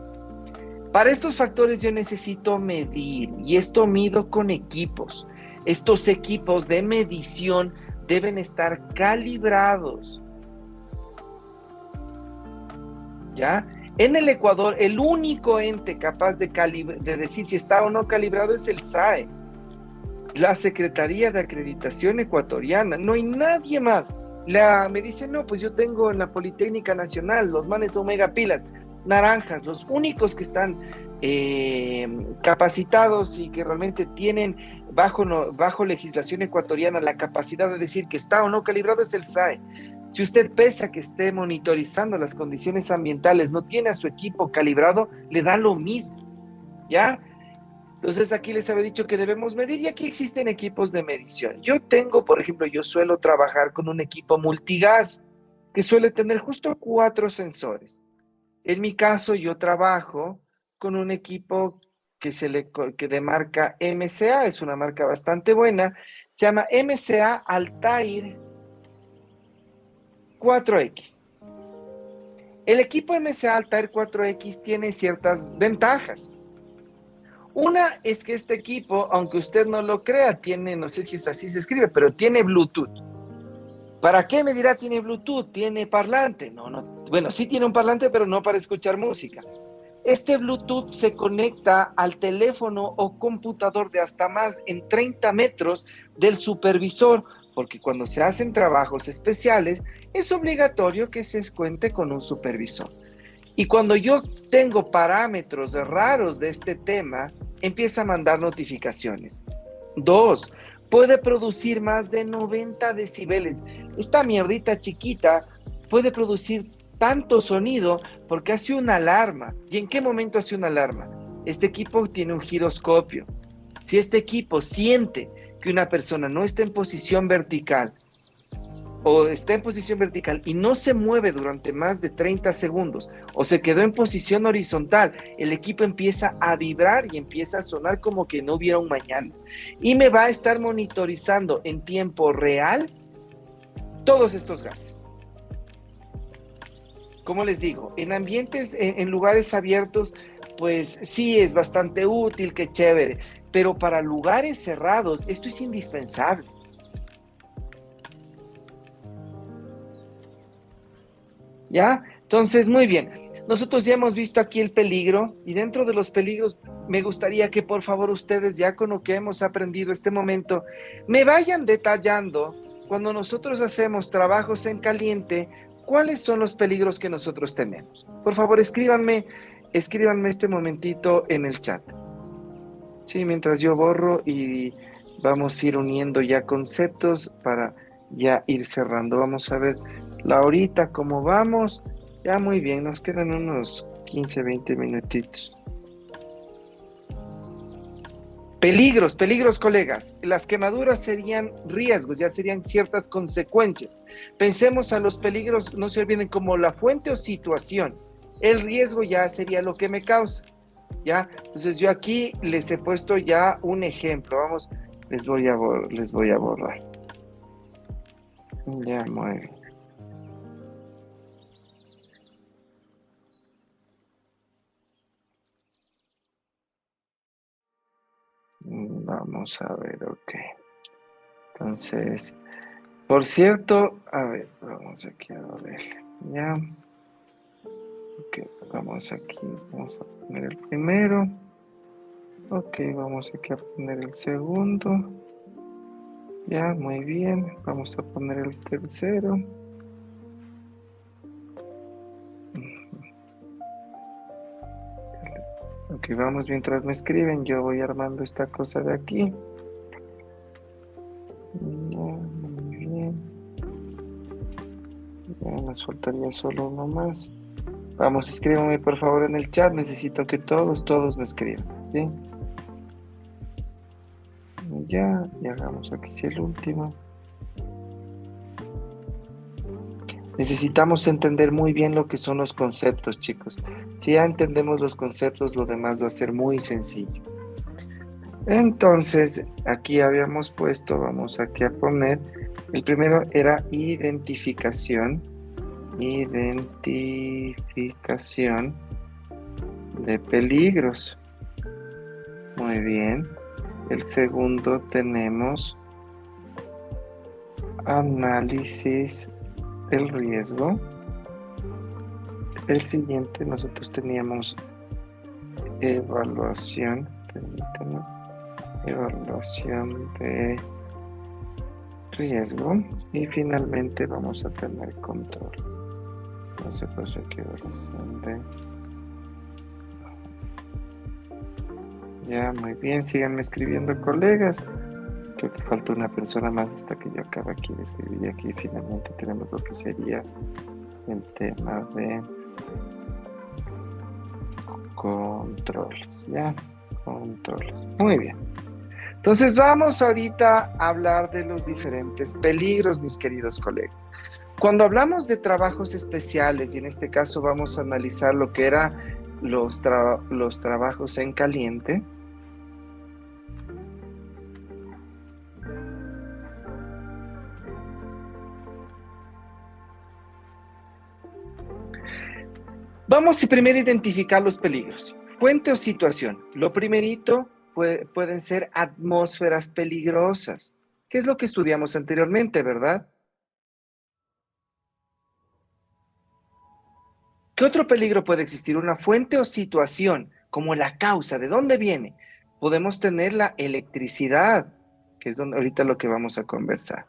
para estos factores yo necesito medir, y esto mido con equipos. Estos equipos de medición deben estar calibrados, ¿ya? En el Ecuador, el único ente capaz de decir si está o no calibrado es el SAE, la Secretaría de Acreditación Ecuatoriana. No hay nadie más. Me dicen, no, pues yo tengo en la Politécnica Nacional, los manes Omega Pilas, naranjas, los únicos que están capacitados y que realmente tienen bajo legislación ecuatoriana la capacidad de decir que está o no calibrado es el SAE. Si usted, pese a que esté monitorizando las condiciones ambientales, no tiene a su equipo calibrado, le da lo mismo, ¿ya? Entonces aquí les había dicho que debemos medir, y aquí existen equipos de medición. Yo tengo, por ejemplo, yo suelo trabajar con un equipo multigas que suele tener justo 4 sensores. En mi caso, yo trabajo con un equipo que de marca MCA, es una marca bastante buena, se llama MCA Altair 4X. El equipo MCA Altair 4X tiene ciertas ventajas. Una es que este equipo, aunque usted no lo crea, tiene, no sé si es así se escribe, pero tiene Bluetooth. ¿Para qué me dirá tiene Bluetooth? ¿Tiene parlante? No, bueno, sí tiene un parlante, pero no para escuchar música. Este Bluetooth se conecta al teléfono o computador de hasta más en 30 metros del supervisor, porque cuando se hacen trabajos especiales es obligatorio que se cuente con un supervisor. Y cuando yo tengo parámetros raros de este tema, empieza a mandar notificaciones. 2, puede producir más de 90 decibeles. Esta mierdita chiquita puede producir tanto sonido porque hace una alarma. ¿Y en qué momento hace una alarma? Este equipo tiene un giroscopio. Si este equipo siente que una persona no está en posición vertical o está en posición vertical y no se mueve durante más de 30 segundos o se quedó en posición horizontal, el equipo empieza a vibrar y empieza a sonar como que no hubiera un mañana. Y me va a estar monitorizando en tiempo real todos estos gases. Como les digo, en ambientes, en lugares abiertos, pues sí es bastante útil, qué chévere, pero para lugares cerrados esto es indispensable. ¿Ya? Entonces, muy bien. Nosotros ya hemos visto aquí el peligro y dentro de los peligros me gustaría que por favor ustedes, ya con lo que hemos aprendido este momento, me vayan detallando cuando nosotros hacemos trabajos en caliente, cuáles son los peligros que nosotros tenemos. Por favor, escríbanme este momentito en el chat. Sí, mientras yo borro y vamos a ir uniendo ya conceptos para ya ir cerrando. Vamos a ver la horita, cómo vamos. Ya muy bien, nos quedan unos 15, 20 minutitos. Peligros, peligros, colegas. Las quemaduras serían riesgos, ya serían ciertas consecuencias. Pensemos a los peligros, no se olviden como la fuente o situación. El riesgo ya sería lo que me causa. ¿Ya? Entonces yo aquí les he puesto ya un ejemplo. Vamos, les voy a borrar. Ya, muy bien. Vamos a ver, ok. Entonces, por cierto, a ver, vamos aquí a ver. Ya, ok, vamos aquí, vamos a poner el primero. Ok, vamos aquí a poner el segundo. Ya, muy bien. Vamos a poner el tercero. Ok, vamos, mientras me escriben, yo voy armando esta cosa de aquí. Ya, muy bien. Ya nos faltaría solo uno más. Vamos, escríbanme por favor en el chat. Necesito que todos me escriban, ¿sí? Ya, y hagamos aquí sí el último. Necesitamos entender muy bien lo que son los conceptos, chicos. Si ya entendemos los conceptos, lo demás va a ser muy sencillo. Entonces, aquí habíamos puesto, vamos aquí a poner, el primero era identificación de peligros. Muy bien. El segundo tenemos análisis del riesgo. El siguiente nosotros teníamos evaluación, permítanme, evaluación de riesgo. Y finalmente vamos a tener control. No sé por qué evaluación de... Ya, muy bien, síganme escribiendo, colegas. Creo que falta una persona más hasta que yo acabe aquí de escribir. Y aquí finalmente tenemos lo que sería el tema de controles. Ya, controles. Muy bien. Entonces vamos ahorita a hablar de los diferentes peligros, mis queridos colegas. Cuando hablamos de trabajos especiales, y en este caso vamos a analizar lo que eran los trabajos en caliente, vamos a primero identificar los peligros. Fuente o situación. Lo primerito pueden ser atmósferas peligrosas, que es lo que estudiamos anteriormente, ¿verdad? ¿Qué otro peligro puede existir? Una fuente o situación, como la causa, ¿de dónde viene? Podemos tener la electricidad, que es donde ahorita lo que vamos a conversar.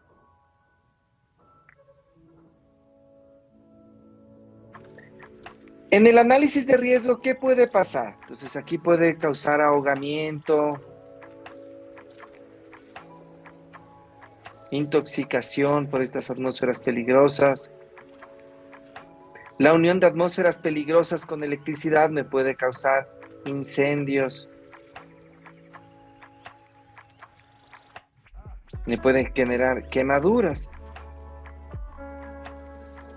En el análisis de riesgo, ¿qué puede pasar? Entonces aquí puede causar ahogamiento, intoxicación por estas atmósferas peligrosas. La unión de atmósferas peligrosas con electricidad me puede causar incendios, me pueden generar quemaduras.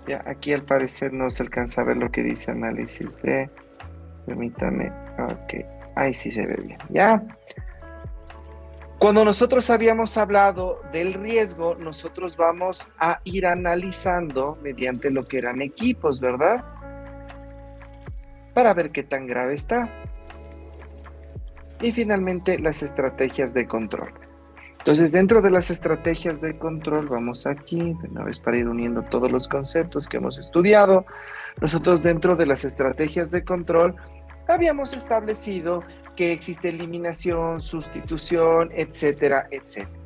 Ya, aquí al parecer no se alcanza a ver lo que dice análisis de... Permítame. Ok, ahí sí se ve bien. Ya. Cuando nosotros habíamos hablado del riesgo, nosotros vamos a ir analizando mediante lo que eran equipos, ¿verdad? Para ver qué tan grave está. Y finalmente las estrategias de control. Entonces, dentro de las estrategias de control, vamos aquí, de una vez para ir uniendo todos los conceptos que hemos estudiado. Nosotros dentro de las estrategias de control habíamos establecido que existe eliminación, sustitución, etcétera, etcétera.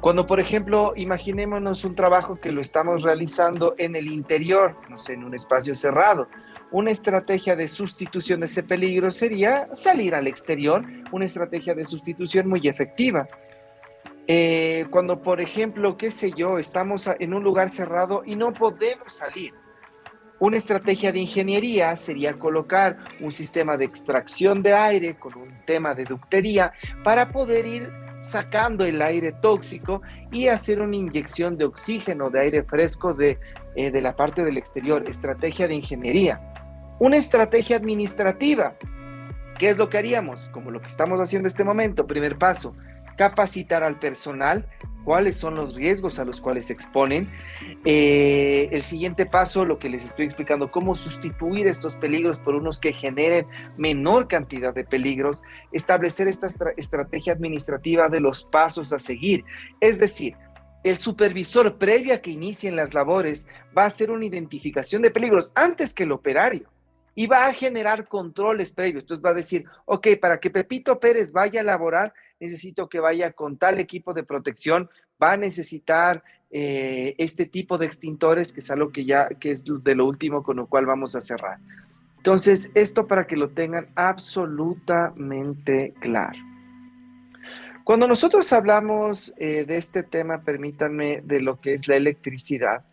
Cuando, por ejemplo, imaginémonos un trabajo que lo estamos realizando en el interior, no sé, en un espacio cerrado. Una estrategia de sustitución de ese peligro sería salir al exterior, una estrategia de sustitución muy efectiva. Cuando, por ejemplo, qué sé yo, estamos en un lugar cerrado y no podemos salir. Una estrategia de ingeniería sería colocar un sistema de extracción de aire con un tema de ductería para poder ir sacando el aire tóxico y hacer una inyección de oxígeno, de aire fresco de la parte del exterior. Estrategia de ingeniería. Una estrategia administrativa. ¿Qué es lo que haríamos? Como lo que estamos haciendo en este momento. Primer paso, capacitar al personal, cuáles son los riesgos a los cuales se exponen. El siguiente paso, lo que les estoy explicando, cómo sustituir estos peligros por unos que generen menor cantidad de peligros, establecer esta estrategia administrativa de los pasos a seguir. Es decir, el supervisor, previo a que inicien las labores, va a hacer una identificación de peligros antes que el operario y va a generar controles previos. Entonces va a decir, ok, para que Pepito Pérez vaya a laborar, necesito que vaya con tal equipo de protección, va a necesitar este tipo de extintores, que es algo que es de lo último con lo cual vamos a cerrar. Entonces, esto para que lo tengan absolutamente claro. Cuando nosotros hablamos de este tema, permítanme, de lo que es la electricidad,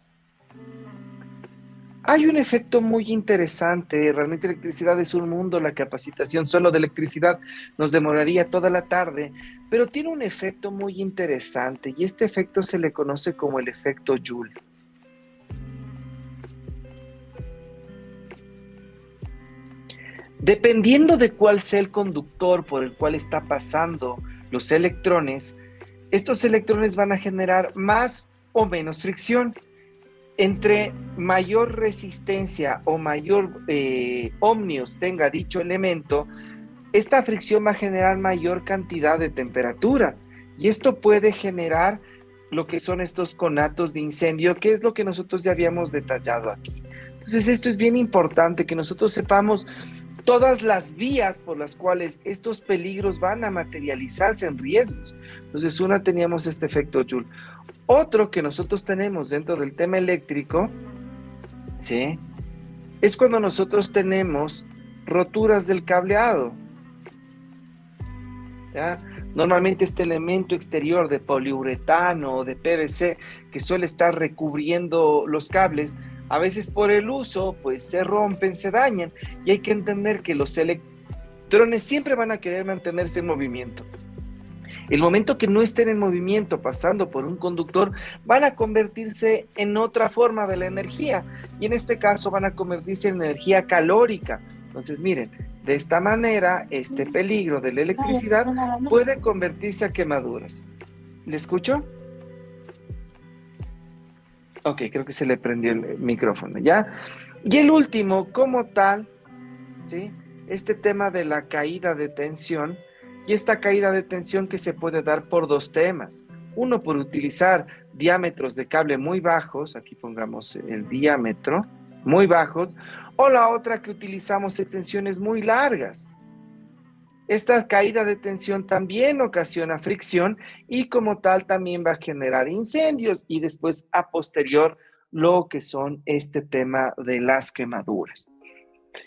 hay un efecto muy interesante. Realmente electricidad es un mundo. La capacitación solo de electricidad nos demoraría toda la tarde, pero tiene un efecto muy interesante y este efecto se le conoce como el efecto Joule. Dependiendo de cuál sea el conductor por el cual está pasando los electrones, estos electrones van a generar más o menos fricción. Entre mayor resistencia o mayor ohmios tenga dicho elemento, esta fricción va a generar mayor cantidad de temperatura y esto puede generar lo que son estos conatos de incendio, que es lo que nosotros ya habíamos detallado aquí. Entonces esto es bien importante, que nosotros sepamos todas las vías por las cuales estos peligros van a materializarse en riesgos. Entonces, una, teníamos este efecto Joule. Otro que nosotros tenemos dentro del tema eléctrico, ¿sí?, es cuando nosotros tenemos roturas del cableado, ¿ya? Normalmente este elemento exterior de poliuretano o de PVC que suele estar recubriendo los cables, a veces por el uso, pues se rompen, se dañan, y hay que entender que los electrones siempre van a querer mantenerse en movimiento. El momento que no estén en movimiento pasando por un conductor, van a convertirse en otra forma de la energía, y en este caso van a convertirse en energía calórica. Entonces, miren, de esta manera, este peligro de la electricidad puede convertirse a quemaduras. ¿Le escucho? Ok, creo que se le prendió el micrófono, ¿ya? Y el último, como tal, ¿sí?, este tema de la caída de tensión, y esta caída de tensión que se puede dar por dos temas. Uno, por utilizar diámetros de cable muy bajos, aquí pongamos el diámetro, muy bajos, o la otra, que utilizamos extensiones muy largas. Esta caída de tensión también ocasiona fricción y como tal también va a generar incendios y después a posterior lo que son este tema de las quemaduras.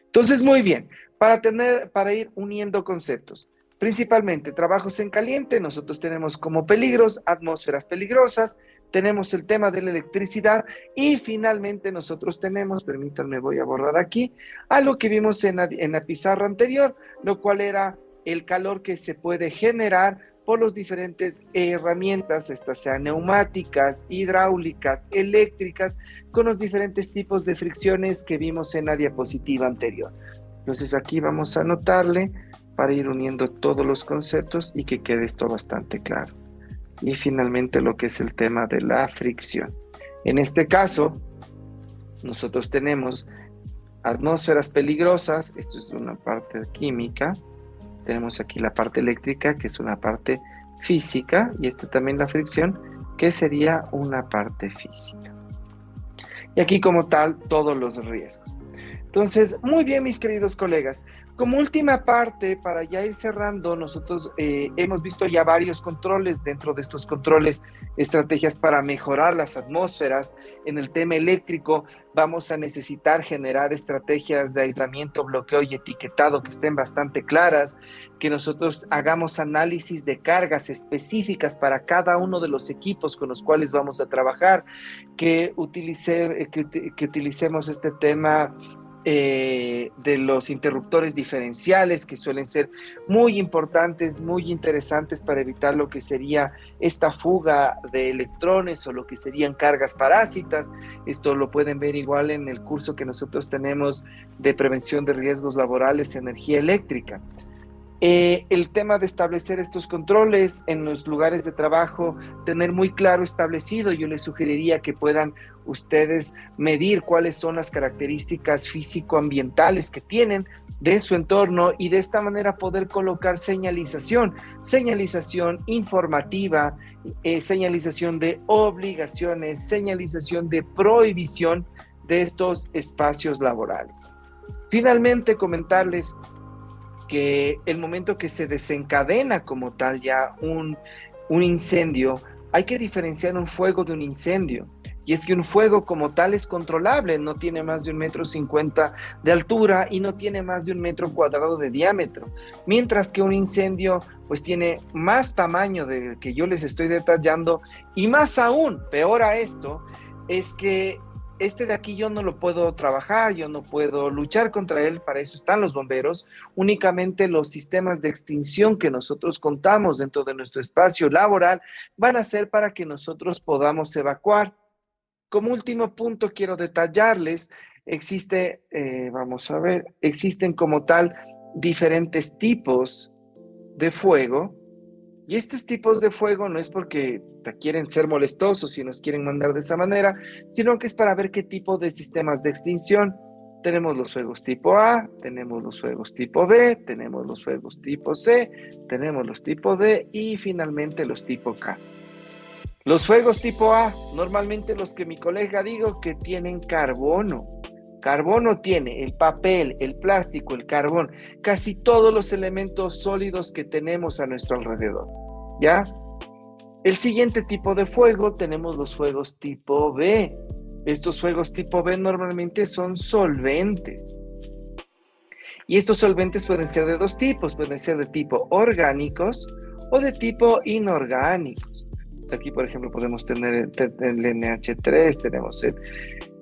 Entonces, muy bien, para ir uniendo conceptos. Principalmente, trabajos en caliente, nosotros tenemos como peligros, atmósferas peligrosas, tenemos el tema de la electricidad y finalmente nosotros tenemos, permítanme, voy a borrar aquí, algo que vimos en la pizarra anterior, lo cual era el calor que se puede generar por las diferentes herramientas, estas sean neumáticas, hidráulicas, eléctricas, con los diferentes tipos de fricciones que vimos en la diapositiva anterior. Entonces aquí vamos a anotarle para ir uniendo todos los conceptos y que quede esto bastante claro. Y finalmente lo que es el tema de la fricción. En este caso, nosotros tenemos atmósferas peligrosas, esto es una parte química, tenemos aquí la parte eléctrica, que es una parte física, y esta también la fricción, que sería una parte física. Y aquí como tal, todos los riesgos. Entonces, muy bien, mis queridos colegas. Como última parte, para ya ir cerrando, nosotros hemos visto ya varios controles. Dentro de estos controles, estrategias para mejorar las atmósferas. En el tema eléctrico, vamos a necesitar generar estrategias de aislamiento, bloqueo y etiquetado que estén bastante claras, que nosotros hagamos análisis de cargas específicas para cada uno de los equipos con los cuales vamos a trabajar, que utilicemos este tema de los interruptores diferenciales, que suelen ser muy importantes, muy interesantes para evitar lo que sería esta fuga de electrones o lo que serían cargas parásitas. Esto lo pueden ver igual en el curso que nosotros tenemos de prevención de riesgos laborales, energía eléctrica. El tema de establecer estos controles en los lugares de trabajo, tener muy claro establecido, yo les sugeriría que puedan ustedes medir cuáles son las características físico-ambientales que tienen de su entorno y de esta manera poder colocar señalización informativa, señalización de obligaciones, señalización de prohibición de estos espacios laborales. Finalmente, comentarles que el momento que se desencadena como tal ya un incendio, hay que diferenciar un fuego de un incendio. Y es que un fuego como tal es controlable, no tiene más de 1,50 m de altura y no tiene más de 1 m² de diámetro. Mientras que un incendio pues tiene más tamaño del que yo les estoy detallando, y más aún, peor a esto, es que este de aquí yo no lo puedo trabajar, yo no puedo luchar contra él, para eso están los bomberos. Únicamente los sistemas de extinción que nosotros contamos dentro de nuestro espacio laboral van a ser para que nosotros podamos evacuar. Como último punto quiero detallarles, existen como tal diferentes tipos de fuego. Y estos tipos de fuego no es porque quieren ser molestosos y nos quieren mandar de esa manera, sino que es para ver qué tipo de sistemas de extinción. Tenemos los fuegos tipo A, tenemos los fuegos tipo B, tenemos los fuegos tipo C, tenemos los tipo D y finalmente los tipo K. Los fuegos tipo A, normalmente los que mi colega digo que tienen carbono. Carbono tiene el papel, el plástico, el carbón, casi todos los elementos sólidos que tenemos a nuestro alrededor, ¿ya? El siguiente tipo de fuego tenemos los fuegos tipo B. Estos fuegos tipo B normalmente son solventes. Y estos solventes pueden ser de dos tipos, pueden ser de tipo orgánicos o de tipo inorgánicos. Aquí, por ejemplo, podemos tener el NH3, tenemos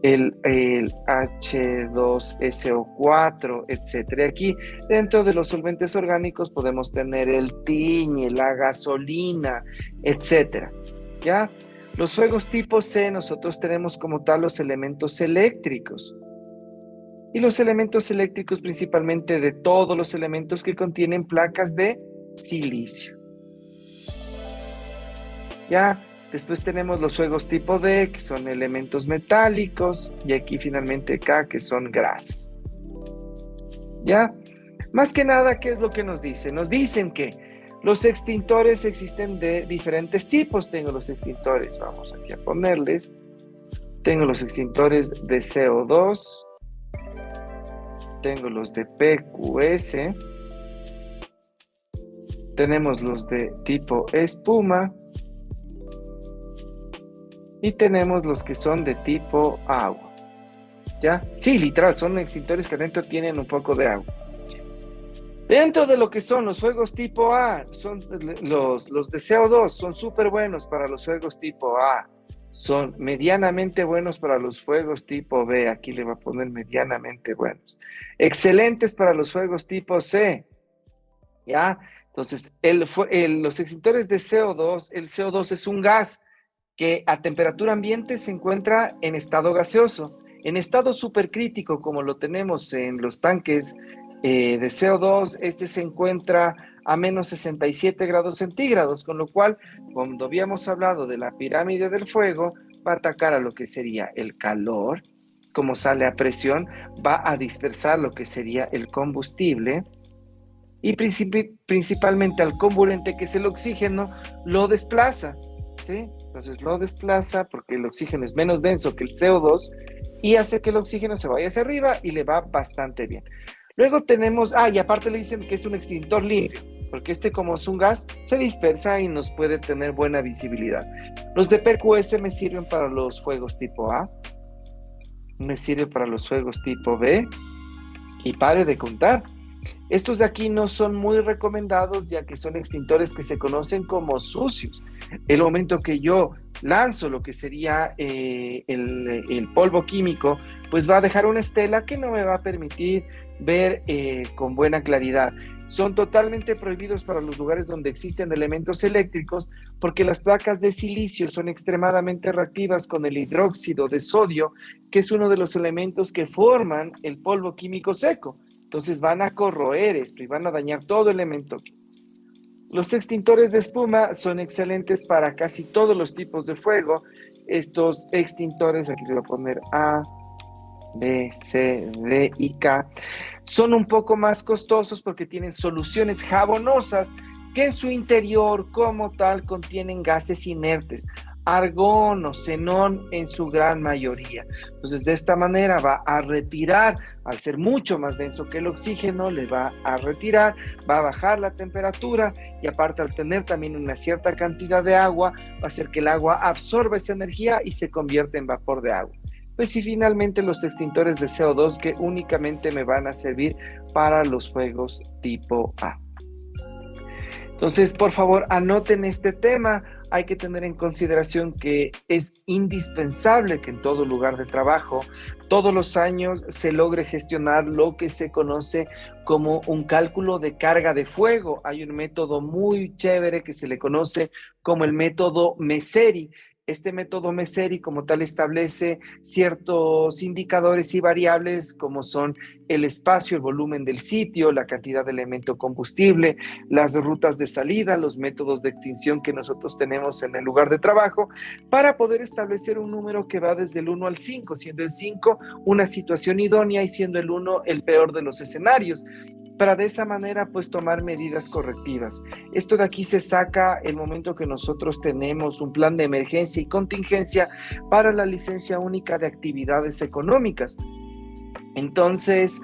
el H2SO4, etcétera. Aquí, dentro de los solventes orgánicos, podemos tener el tiñe, la gasolina, etcétera. ¿Ya? Los fuegos tipo C, nosotros tenemos como tal los elementos eléctricos. Y los elementos eléctricos, principalmente de todos los elementos que contienen placas de silicio. Ya, después tenemos los fuegos tipo D, que son elementos metálicos, y aquí finalmente K, que son grasas. Ya, más que nada, ¿qué es lo que nos dicen? Nos dicen que los extintores existen de diferentes tipos. Tengo los extintores, vamos aquí a ponerles. Tengo los extintores de CO2, tengo los de PQS, tenemos los de tipo espuma, y tenemos los que son de tipo agua. ¿Ya? Sí, literal, son extintores que adentro tienen un poco de agua. Dentro de lo que son los fuegos tipo A, son los de CO2, son súper buenos para los fuegos tipo A. Son medianamente buenos para los fuegos tipo B. Aquí le voy a poner medianamente buenos. Excelentes para los fuegos tipo C. ¿Ya? Entonces, los extintores de CO2, el CO2 es un gas que a temperatura ambiente se encuentra en estado gaseoso. En estado supercrítico, como lo tenemos en los tanques de CO2, este se encuentra a menos 67 grados centígrados, con lo cual, cuando habíamos hablado de la pirámide del fuego, va a atacar a lo que sería el calor. Como sale a presión, va a dispersar lo que sería el combustible. y principalmente al comburente, que es el oxígeno, lo desplaza, ¿sí? Entonces lo desplaza porque el oxígeno es menos denso que el CO2 y hace que el oxígeno se vaya hacia arriba y le va bastante bien. Luego tenemos, y aparte le dicen que es un extintor limpio, porque como es un gas, se dispersa y nos puede tener buena visibilidad. Los de PQS me sirven para los fuegos tipo A, me sirve para los fuegos tipo B, y pare de contar. Estos de aquí no son muy recomendados, ya que son extintores que se conocen como sucios. El momento que yo lanzo lo que sería el polvo químico, pues va a dejar una estela que no me va a permitir ver con buena claridad. Son totalmente prohibidos para los lugares donde existen elementos eléctricos, porque las placas de silicio son extremadamente reactivas con el hidróxido de sodio, que es uno de los elementos que forman el polvo químico seco. Entonces van a corroer esto y van a dañar todo elemento químico. Los extintores de espuma son excelentes para casi todos los tipos de fuego. Estos extintores, aquí le voy a poner A, B, C, D y K, son un poco más costosos porque tienen soluciones jabonosas que en su interior como tal contienen gases inertes, argón o xenón en su gran mayoría. Entonces de esta manera va a retirar, al ser mucho más denso que el oxígeno, le va a retirar, va a bajar la temperatura y aparte al tener también una cierta cantidad de agua, va a hacer que el agua absorba esa energía y se convierta en vapor de agua. Pues y finalmente los extintores de CO2 que únicamente me van a servir para los fuegos tipo A. Entonces, por favor, anoten este tema. Hay que tener en consideración que es indispensable que en todo lugar de trabajo, todos los años se logre gestionar lo que se conoce como un cálculo de carga de fuego. Hay un método muy chévere que se le conoce como el método Messeri. Este método Messeri como tal establece ciertos indicadores y variables como son el espacio, el volumen del sitio, la cantidad de elemento combustible, las rutas de salida, los métodos de extinción que nosotros tenemos en el lugar de trabajo, para poder establecer un número que va desde el 1 al 5, siendo el 5 una situación idónea y siendo el 1 el peor de los escenarios, para de esa manera pues tomar medidas correctivas. Esto de aquí se saca el momento que nosotros tenemos un plan de emergencia y contingencia para la licencia única de actividades económicas. Entonces,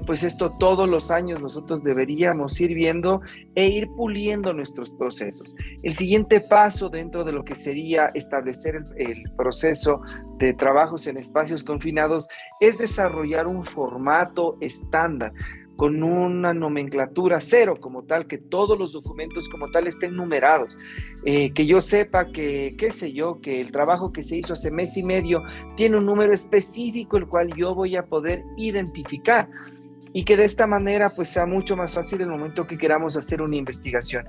pues esto todos los años nosotros deberíamos ir viendo e ir puliendo nuestros procesos. El siguiente paso dentro de lo que sería establecer el proceso de trabajos en espacios confinados es desarrollar un formato estándar con una nomenclatura cero como tal, que todos los documentos como tal estén numerados, que yo sepa que, qué sé yo, que el trabajo que se hizo hace mes y medio tiene un número específico el cual yo voy a poder identificar y que de esta manera pues sea mucho más fácil el momento que queramos hacer una investigación.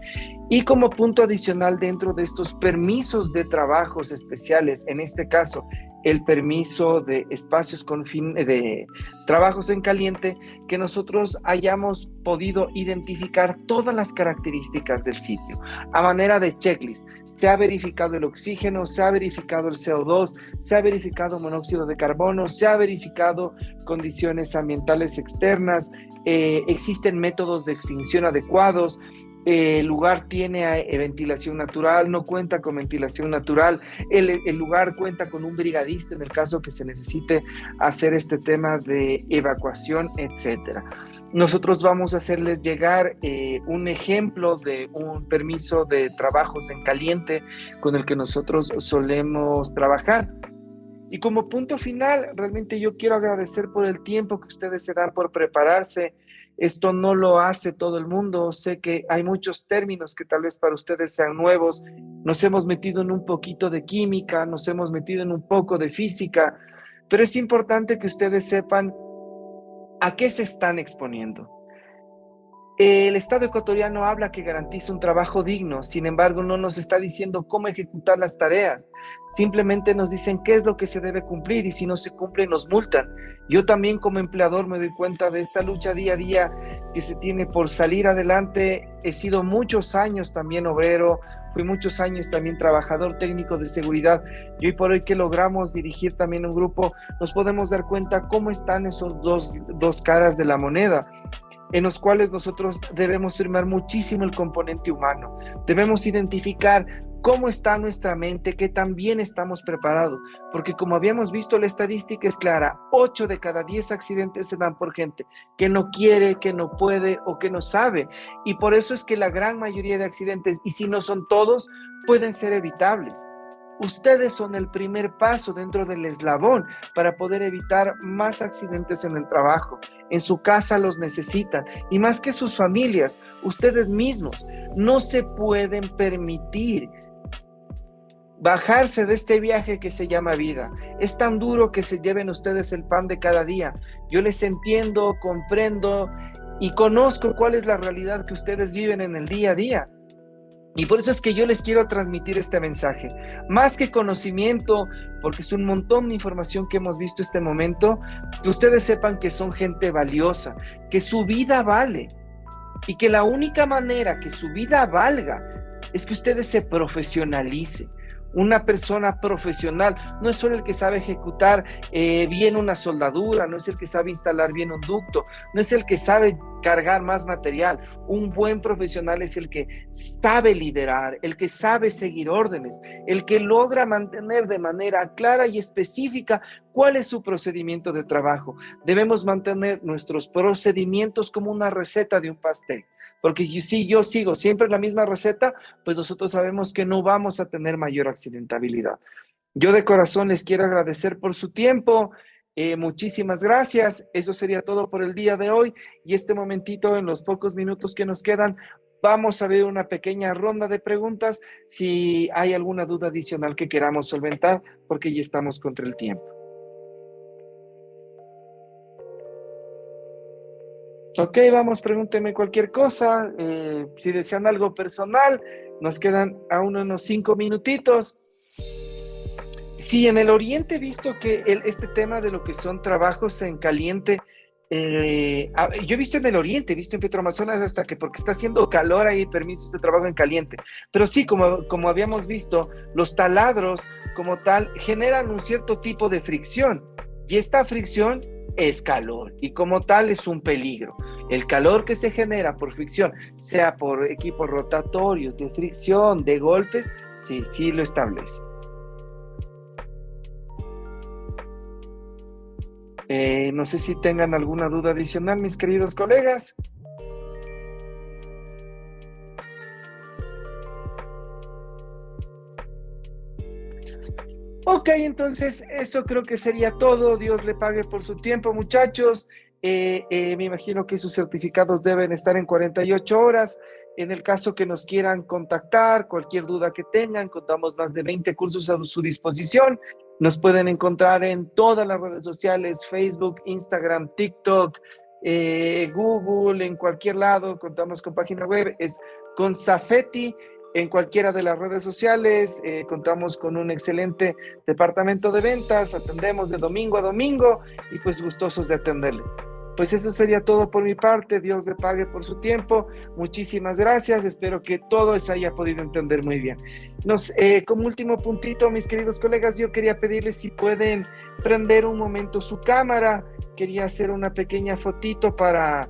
Y como punto adicional dentro de estos permisos de trabajos especiales, en este caso el permiso de espacios de trabajos en caliente, que nosotros hayamos podido identificar todas las características del sitio a manera de checklist. Se ha verificado el oxígeno, se ha verificado el CO2, se ha verificado monóxido de carbono, se ha verificado condiciones ambientales externas, existen métodos de extinción adecuados, el lugar tiene ventilación natural, no cuenta con ventilación natural, el lugar cuenta con un brigadista en el caso que se necesite hacer este tema de evacuación, etcétera. Nosotros vamos a hacerles llegar un ejemplo de un permiso de trabajos en caliente con el que nosotros solemos trabajar. Y como punto final, realmente yo quiero agradecer por el tiempo que ustedes se dan por prepararse. Esto no lo hace todo el mundo. Sé que hay muchos términos que tal vez para ustedes sean nuevos. Nos hemos metido en un poquito de química, nos hemos metido en un poco de física, pero es importante que ustedes sepan a qué se están exponiendo. El Estado ecuatoriano habla que garantiza un trabajo digno, sin embargo no nos está diciendo cómo ejecutar las tareas, simplemente nos dicen qué es lo que se debe cumplir y si no se cumple nos multan. Yo también como empleador me doy cuenta de esta lucha día a día que se tiene por salir adelante. He sido muchos años también obrero, fui muchos años también trabajador técnico de seguridad y hoy por hoy que logramos dirigir también un grupo, nos podemos dar cuenta cómo están esos dos caras de la moneda. en los cuales nosotros debemos primar muchísimo el componente humano. Debemos identificar cómo está nuestra mente, qué tan bien estamos preparados, porque como habíamos visto, la estadística es clara: 8 de cada 10 accidentes se dan por gente que no quiere, que no puede o que no sabe, y por eso es que la gran mayoría de accidentes, y si no son todos, pueden ser evitables. Ustedes son el primer paso dentro del eslabón para poder evitar más accidentes en el trabajo. En su casa los necesitan, y más que sus familias, ustedes mismos no se pueden permitir bajarse de este viaje que se llama vida. Es tan duro que se lleven ustedes el pan de cada día. Yo les entiendo, comprendo y conozco cuál es la realidad que ustedes viven en el día a día. Y por eso es que yo les quiero transmitir este mensaje. Más que conocimiento, porque es un montón de información que hemos visto este momento, que ustedes sepan que son gente valiosa, que su vida vale, y que la única manera que su vida valga es que ustedes se profesionalicen. Una persona profesional no es solo el que sabe ejecutar bien una soldadura, no es el que sabe instalar bien un ducto, no es el que sabe cargar más material. Un buen profesional es el que sabe liderar, el que sabe seguir órdenes, el que logra mantener de manera clara y específica cuál es su procedimiento de trabajo. Debemos mantener nuestros procedimientos como una receta de un pastel. Porque si yo sigo siempre la misma receta, pues nosotros sabemos que no vamos a tener mayor accidentabilidad. Yo de corazón les quiero agradecer por su tiempo. Muchísimas gracias. Eso sería todo por el día de hoy. Y este momentito, en los pocos minutos que nos quedan, vamos a ver una pequeña ronda de preguntas si hay alguna duda adicional que queramos solventar, porque ya estamos contra el tiempo. Ok, vamos, pregúnteme cualquier cosa. Si desean algo personal, nos quedan aún unos 5 minutitos. Sí, en el Oriente he visto que este tema de lo que son trabajos en caliente, yo he visto en el Oriente, he visto en Petroamazonas hasta que porque está haciendo calor hay permisos de trabajo en caliente. Pero sí, como habíamos visto, los taladros como tal generan un cierto tipo de fricción, y esta fricción es calor y como tal es un peligro. El calor que se genera por fricción, sea por equipos rotatorios, de fricción, de golpes, sí, sí lo establece. No sé si tengan alguna duda adicional, mis queridos colegas. Ok, entonces eso creo que sería todo. Dios le pague por su tiempo, muchachos. Me imagino que sus certificados deben estar en 48 horas. En el caso que nos quieran contactar, cualquier duda que tengan, contamos más de 20 cursos a su disposición. Nos pueden encontrar en todas las redes sociales: Facebook, Instagram, TikTok, Google, en cualquier lado. Contamos con página web, es Consafety. En cualquiera de las redes sociales, contamos con un excelente departamento de ventas, atendemos de domingo a domingo y pues gustosos de atenderle. Pues eso sería todo por mi parte. Dios le pague por su tiempo. Muchísimas gracias. Espero que todo se haya podido entender muy bien. Como último puntito, mis queridos colegas, yo quería pedirles si pueden prender un momento su cámara. Quería hacer una pequeña fotito para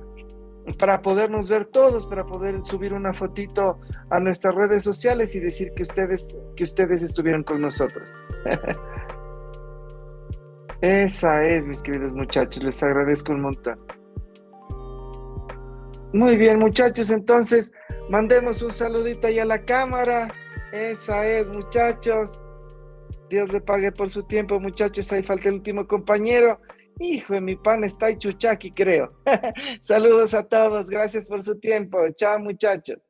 podernos ver todos, para poder subir una fotito a nuestras redes sociales y decir que ustedes estuvieron con nosotros. Esa es, mis queridos muchachos, les agradezco un montón. Muy bien, muchachos, entonces mandemos un saludito ahí a la cámara. Esa es, muchachos. Dios le pague por su tiempo, muchachos. Ahí falta el último compañero. Hijo de mi pan está hecho chaki, creo. Saludos a todos, gracias por su tiempo. Chao, muchachos.